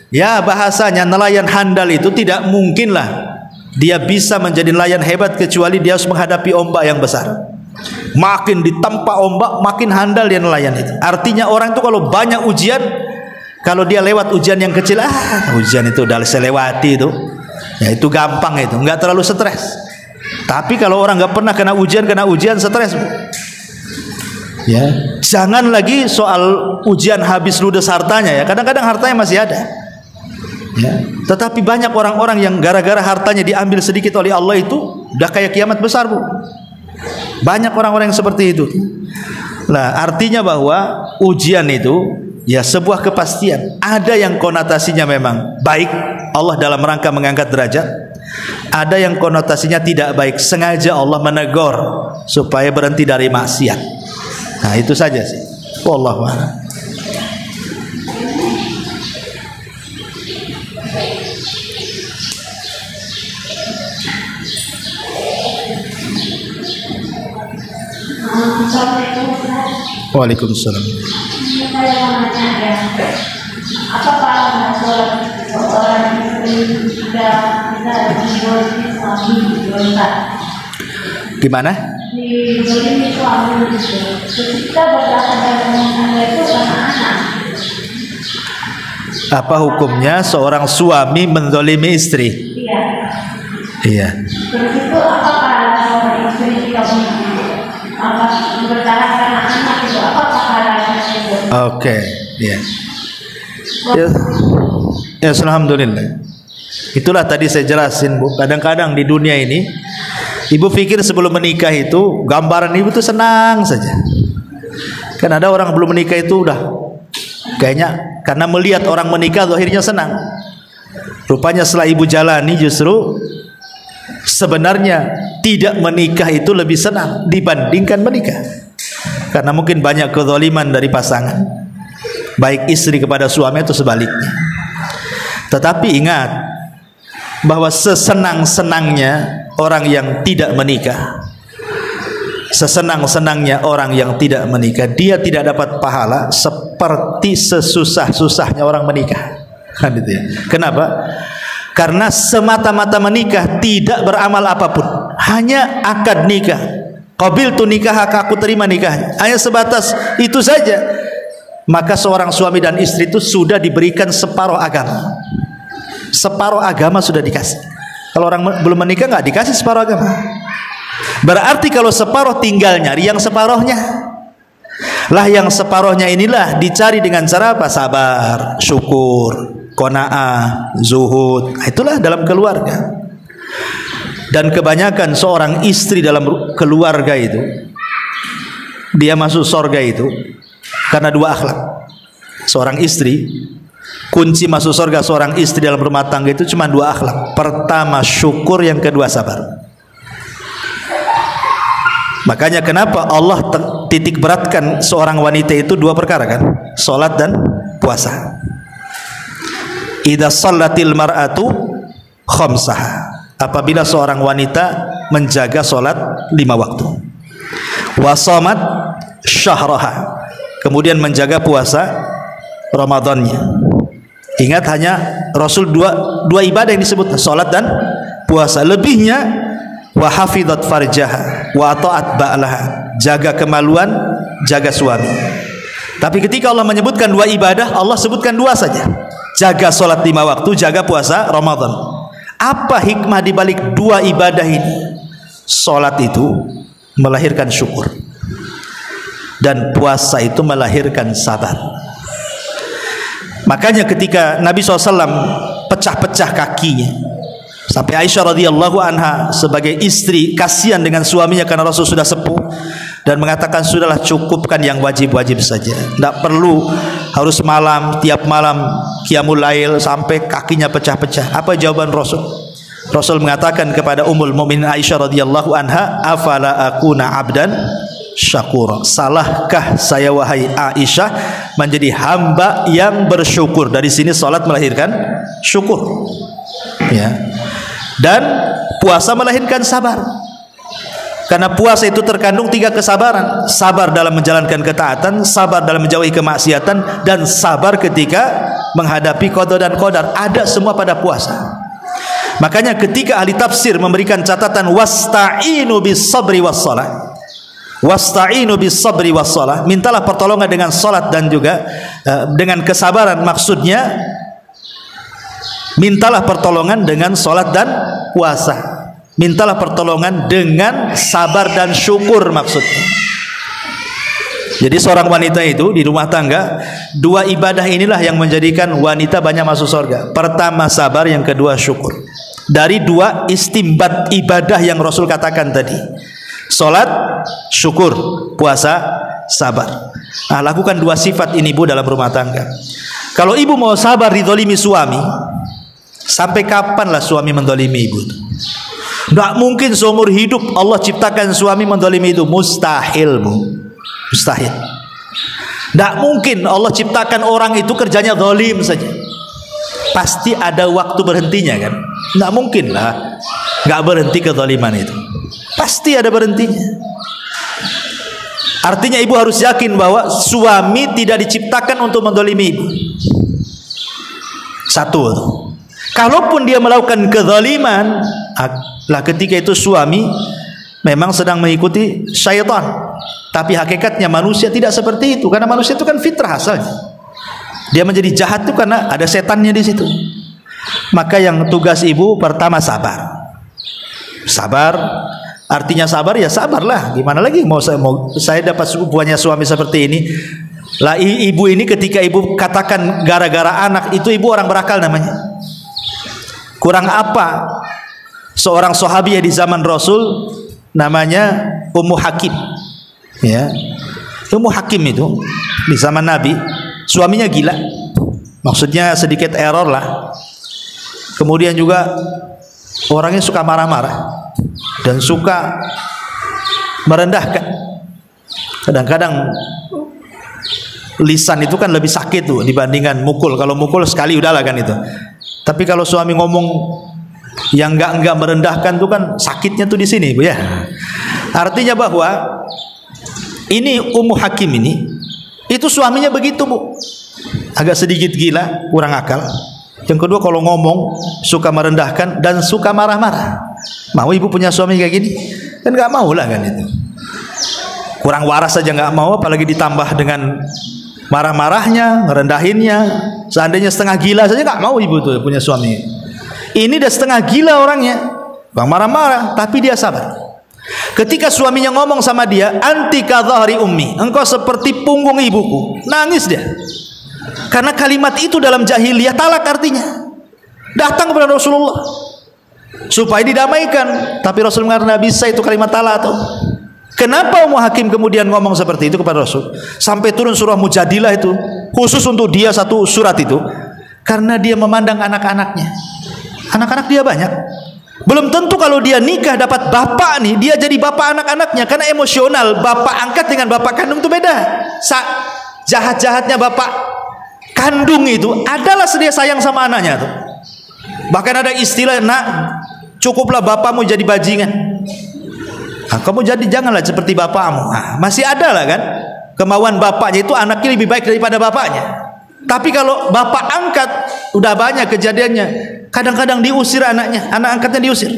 Ya, bahasanya nelayan handal itu tidak mungkinlah dia bisa menjadi nelayan hebat kecuali dia harus menghadapi ombak yang besar. Makin ditempa ombak, makin handal dia nelayan itu. Artinya orang itu kalau banyak ujian, kalau dia lewat ujian yang kecil, ujian itu udah saya lewati itu, ya itu gampang, itu nggak terlalu stres. Tapi kalau orang nggak pernah kena ujian stres. Ya, jangan lagi soal ujian habis ludes hartanya ya. Kadang-kadang hartanya masih ada. Ya, tetapi banyak orang-orang yang gara-gara hartanya diambil sedikit oleh Allah itu udah kayak kiamat besar, Bu. Banyak orang-orang yang seperti itu. Nah, artinya bahwa ujian itu ya sebuah kepastian. Ada yang konotasinya memang baik, Allah dalam rangka mengangkat derajat. Ada yang konotasinya tidak baik, sengaja Allah menegur supaya berhenti dari maksiat. Nah, itu saja sih. Wallahu a'lam. Waalaikumsalam. Saya mau nanya ya, apakah seorang istri juga bisa dizolimi suami dosa? Gimana? Dizolimi suami ketika berdasarkan Anda itu anak-anak. Apa hukumnya seorang suami menzolimi istri? Iya. Iya. Terus itu apakah seorang istri jika bertahan karena anak itu apakah halnya itu? Oke, ya. Ya, alhamdulillah. Itulah tadi saya jelasin, Bu. Kadang-kadang di dunia ini, ibu pikir sebelum menikah itu gambaran ibu tuh senang saja. Kan ada orang belum menikah itu udah kayaknya karena melihat orang menikah akhirnya senang. Rupanya setelah ibu jalani justru sebenarnya tidak menikah itu lebih senang dibandingkan menikah. Karena mungkin banyak kezaliman dari pasangan, baik istri kepada suami atau sebaliknya. Tetapi ingat bahwa sesenang-senangnya orang yang tidak menikah, sesenang-senangnya orang yang tidak menikah, dia tidak dapat pahala seperti sesusah-susahnya orang menikah. Kan itu ya. Kenapa? Karena semata-mata menikah tidak beramal apapun, hanya akad nikah. Qabiltu nikah, aku terima nikahnya. Hanya sebatas itu saja. Maka seorang suami dan istri itu sudah diberikan separuh agama. Separuh agama sudah dikasih. Kalau orang belum menikah nggak dikasih separuh agama. Berarti kalau separuh tinggal nyari yang separuhnya. Lah yang separuhnya inilah dicari dengan cara apa? Sabar, syukur, qanaah, zuhud. Itulah dalam keluarga. Dan kebanyakan seorang istri dalam keluarga itu, dia masuk surga itu karena dua akhlak. Seorang istri, kunci masuk surga seorang istri dalam rumah tangga itu cuma dua akhlak. Pertama syukur, yang kedua sabar. Makanya kenapa Allah titik beratkan seorang wanita itu dua perkara kan? Salat dan puasa. Idza shallatil mar'atu khamsaha. Apabila seorang wanita menjaga salat 5 waktu. Wa shamat syahraha. Kemudian menjaga puasa Ramadannya. Ingat hanya Rasul dua ibadah yang disebut, salat dan puasa. Lebihnya wa hafizat farjaha wa ta'at ba'laha. Jaga kemaluan, jaga suami. Tapi ketika Allah menyebutkan dua ibadah, Allah sebutkan dua saja. Jaga salat 5 waktu, jaga puasa Ramadan. Apa hikmah dibalik dua ibadah ini? Salat itu melahirkan syukur, dan puasa itu melahirkan sabar. Makanya ketika Nabi SAW pecah-pecah kakinya, sampai Aisyah radhiyallahu anha sebagai istri kasihan dengan suaminya karena Rasul sudah sepuh, dan mengatakan sudahlah, cukupkan yang wajib-wajib saja, tidak perlu harus tiap malam qiyamul lail sampai kakinya pecah-pecah. Apa jawaban Rasul? Rasul mengatakan kepada Ummul Mukminin Aisyah radhiyallahu anha, afala akuna abdan syakura. Salahkah saya wahai Aisyah menjadi hamba yang bersyukur? Dari sini salat melahirkan syukur, ya. Dan puasa melahirkan sabar. Karena puasa itu terkandung 3 kesabaran. Sabar dalam menjalankan ketaatan, sabar dalam menjauhi kemaksiatan, dan sabar ketika menghadapi qada dan qadar. Ada semua pada puasa. Makanya ketika ahli tafsir memberikan catatan wasta'inu bis sabri was shalah, wasta'inu bis sabri was shalah, mintalah pertolongan dengan salat dan juga dengan kesabaran, maksudnya mintalah pertolongan dengan salat dan puasa. Mintalah pertolongan dengan sabar dan syukur maksudnya. Jadi seorang wanita itu di rumah tangga, 2 ibadah inilah yang menjadikan wanita banyak masuk surga. Pertama sabar, yang kedua syukur. Dari 2 istimbat ibadah yang Rasul katakan tadi. Salat, syukur, puasa, sabar. Nah, lakukan 2 sifat ini Bu dalam rumah tangga. Kalau ibu mau sabar dizalimi suami, sampai kapanlah suami mendolimi ibu? Tidak mungkin seumur hidup Allah ciptakan suami mendolimi itu. Mustahil Bu, mustahil. Tidak mungkin Allah ciptakan orang itu kerjanya zalim saja. Pasti ada waktu berhentinya kan. Tidak mungkin lah nggak berhenti kezaliman itu. Pasti ada berhentinya. Artinya ibu harus yakin bahwa suami tidak diciptakan untuk mendolimi ibu. Satu tuh. Kalaupun dia melakukan kezaliman, lah ketika itu suami memang sedang mengikuti syaitan. Tapi hakikatnya manusia tidak seperti itu, karena manusia itu kan fitrah asalnya. Dia menjadi jahat itu karena ada setannya di situ. Maka yang tugas ibu pertama sabar. Sabar, artinya sabar ya sabarlah. Gimana lagi mau saya dapat punya suami seperti ini. Lah ibu ini ketika ibu katakan gara-gara anak itu, ibu orang berakal namanya. Kurang apa seorang sahabiah di zaman Rasul namanya Ummu Hakim, ya. Ummu Hakim itu di zaman Nabi, suaminya gila, maksudnya sedikit error lah. Kemudian juga orangnya suka marah-marah dan suka merendahkan. Kadang-kadang lisan itu kan lebih sakit tuh dibandingkan mukul. Kalau mukul sekali udahlah kan itu. Tapi kalau suami ngomong yang enggak merendahkan tuh kan sakitnya tuh di sini Bu ya. Artinya bahwa ini Ummu Hakim ini, itu suaminya begitu Bu. Agak sedikit gila, kurang akal. Yang kedua kalau ngomong suka merendahkan dan suka marah-marah. Mau ibu punya suami kayak gini? Kan enggak mau lah kan itu. Kurang waras saja enggak mau, apalagi ditambah dengan marah-marahnya, merendahinnya. Seandainya setengah gila saja nggak mau ibu tuh punya suami. Ini udah setengah gila orangnya, bang marah-marah, tapi dia sabar. Ketika suaminya ngomong sama dia, anti kadhari ummi, engkau seperti punggung ibuku, nangis dia. Karena kalimat itu dalam jahiliyah talak artinya. Datang kepada Rasulullah supaya didamaikan, tapi Rasul mengatakan nggak bisa itu kalimat talak tuh. Kenapa Ummu Hakim kemudian ngomong seperti itu kepada Rasul? Sampai turun surah Mujadilah itu, khusus untuk dia satu surat itu. Karena dia memandang anak-anaknya. Anak-anak dia banyak. Belum tentu kalau dia nikah dapat bapak nih, dia jadi bapak anak-anaknya. Karena emosional, bapak angkat dengan bapak kandung itu beda. Jahat-jahatnya bapak kandung itu adalah sedia sayang sama anaknya tuh. Bahkan ada istilah, nak cukuplah bapakmu jadi bajingan. Nah, kamu jadi janganlah seperti bapakmu. Nah, masih ada lah kan kemauan bapaknya itu anaknya lebih baik daripada bapaknya. Tapi kalau bapak angkat udah banyak kejadiannya. Kadang-kadang diusir anaknya, anak angkatnya diusir.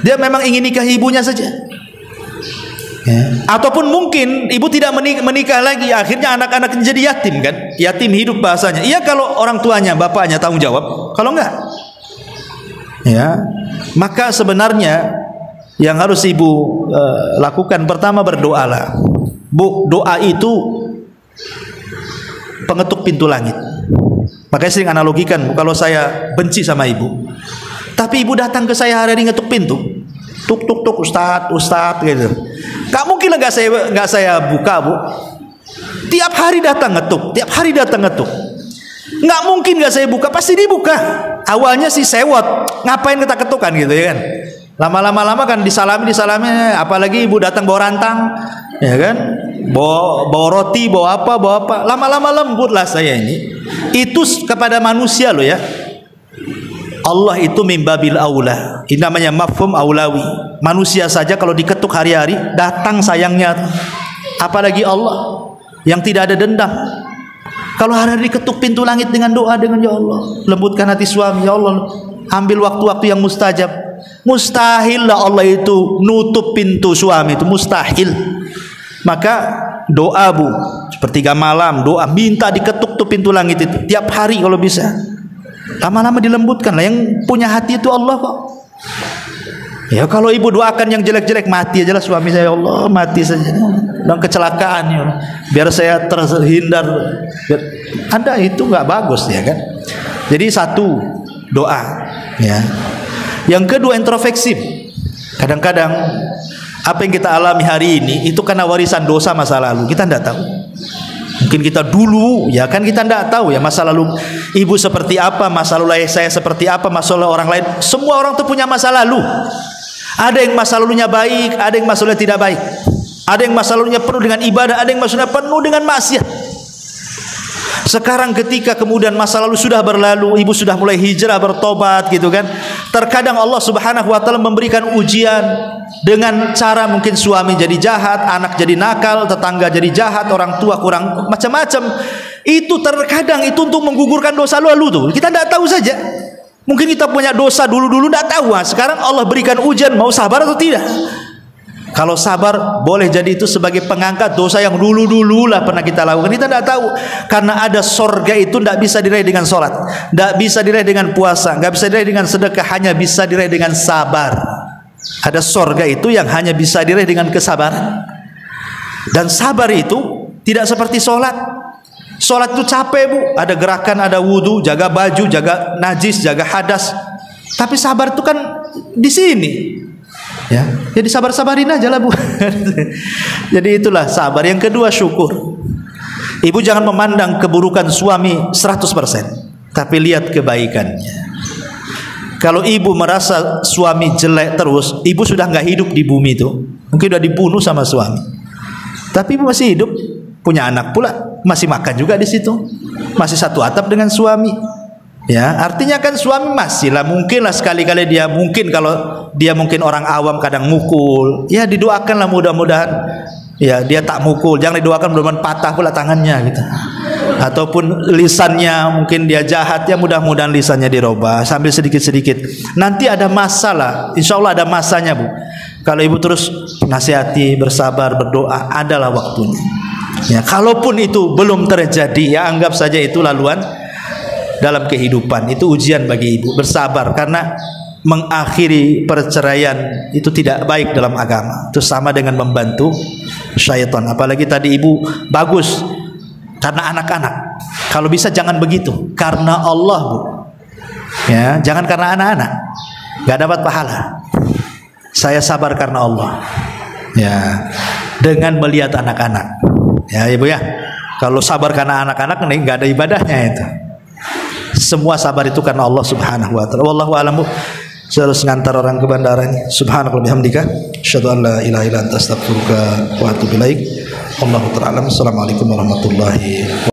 Dia memang ingin nikah ibunya saja. Ya. Ataupun mungkin ibu tidak menikah lagi, akhirnya anak-anaknya jadi yatim kan? Yatim hidup bahasanya. Iya kalau orang tuanya, bapaknya tanggung jawab. Kalau enggak, ya maka sebenarnya yang harus ibu lakukan pertama berdoalah. Bu, doa itu pengetuk pintu langit. Makanya sering analogikan, kalau saya benci sama ibu, tapi ibu datang ke saya hari ini ngetuk pintu, tuk tuk tuk, ustad gitu. Gak mungkin lah nggak saya buka Bu. Tiap hari datang ngetuk, tiap hari datang ngetuk. Nggak mungkin nggak saya buka, pasti dibuka. Awalnya sih sewot, ngapain kita ketukan gitu ya kan? Lama-lama kan disalami, apalagi ibu datang bawa rantang, ya kan? Bawa roti, bawa apa. Lama-lama lembut lah saya ini. Itu kepada manusia loh ya. Allah itu mimbabil aula. Ini namanya mafhum aulawi. Manusia saja kalau diketuk hari-hari datang sayangnya, apalagi Allah yang tidak ada dendam. Kalau hari-hari diketuk pintu langit dengan doa, dengan ya Allah lembutkan hati suami, ya Allah ambil waktu-waktu yang mustajab. Mustahil lah Allah itu nutup pintu suami, itu mustahil. Maka doa bu, sepertiga malam doa, minta diketuk tuh pintu langit itu tiap hari kalau bisa. Lama-lama dilembutkan lah. Yang punya hati itu Allah kok. Ya kalau ibu doakan yang jelek-jelek, mati aja lah suami saya, Allah mati saja dalam kecelakaan ya, biar saya terhindar. Ada itu nggak bagus ya kan. Jadi satu doa ya. Yang kedua introspeksi. Kadang-kadang apa yang kita alami hari ini itu karena warisan dosa masa lalu, kita tidak tahu. Mungkin kita dulu ya kan, kita tidak tahu ya masa lalu ibu seperti apa, masa lalu saya seperti apa, masa lalu orang lain. Semua orang tuh punya masa lalu. Ada yang masa lalunya baik, ada yang masa lalunya tidak baik. Ada yang masa lalunya penuh dengan ibadah, ada yang masa lalunya penuh dengan maksiat. Sekarang ketika kemudian masa lalu sudah berlalu, ibu sudah mulai hijrah bertobat gitu kan. Terkadang Allah Subhanahu wa taala memberikan ujian dengan cara mungkin suami jadi jahat, anak jadi nakal, tetangga jadi jahat, orang tua kurang macam-macam. Itu terkadang itu untuk menggugurkan dosa lalu tuh. Kita tidak tahu saja. Mungkin kita punya dosa dulu-dulu tidak tahu. Sekarang Allah berikan ujian, mau sabar atau tidak? Kalau sabar boleh jadi itu sebagai pengangkat dosa yang dulu-dulu lah pernah kita lakukan. Kita tidak tahu. Karena ada sorga itu tidak bisa diraih dengan sholat, tidak bisa diraih dengan puasa, tidak bisa diraih dengan sedekah, hanya bisa diraih dengan sabar. Ada sorga itu yang hanya bisa diraih dengan kesabaran. Dan sabar itu tidak seperti sholat. Sholat itu capek bu, ada gerakan, ada wudhu, jaga baju, jaga najis, jaga hadas. Tapi sabar itu kan di sini. Ya, jadi sabar-sabarin aja lah bu. Jadi itulah sabar. Yang kedua syukur. Ibu jangan memandang keburukan suami 100%, tapi lihat kebaikannya. Kalau ibu merasa suami jelek terus, ibu sudah nggak hidup di bumi itu. Mungkin sudah dibunuh sama suami. Tapi ibu masih hidup, punya anak pula, masih makan juga di situ, masih satu atap dengan suami. Ya, artinya kan suami masih lah, mungkin lah sekali-kali dia mungkin, kalau dia mungkin orang awam kadang mukul, ya didoakanlah mudah-mudahan ya dia tak mukul, jangan didoakan mudah-mudahan patah pula tangannya gitu. Ataupun lisannya mungkin dia jahat, ya mudah-mudahan lisannya dirubah sambil sedikit-sedikit. Nanti ada masalah, insya Allah ada masanya bu. Kalau ibu terus nasihati, bersabar, berdoa, adalah waktunya. Ya, kalaupun itu belum terjadi, ya anggap saja itu laluan dalam kehidupan. Itu ujian bagi ibu. Bersabar, karena mengakhiri perceraian itu tidak baik dalam agama. Itu sama dengan membantu syaitan. Apalagi tadi ibu bagus karena anak-anak. Kalau bisa jangan begitu, karena Allah bu. Ya, jangan karena anak-anak, nggak dapat pahala. Saya sabar karena Allah. Ya, dengan melihat anak-anak. Ya ibu ya. Kalau sabar karena anak-anak nih nggak ada ibadahnya itu. Semua sabar itu karena Allah Subhanahu wa taala. Wallahu a'lam. Saya harus ngantar orang ke bandara ini. Subhanallah bihamdika, asyhadu an la ilaha illa anta astaghfiruka wa atubu ilaik. Wallahu ta'ala. Assalamualaikum warahmatullahi wabarakatuh.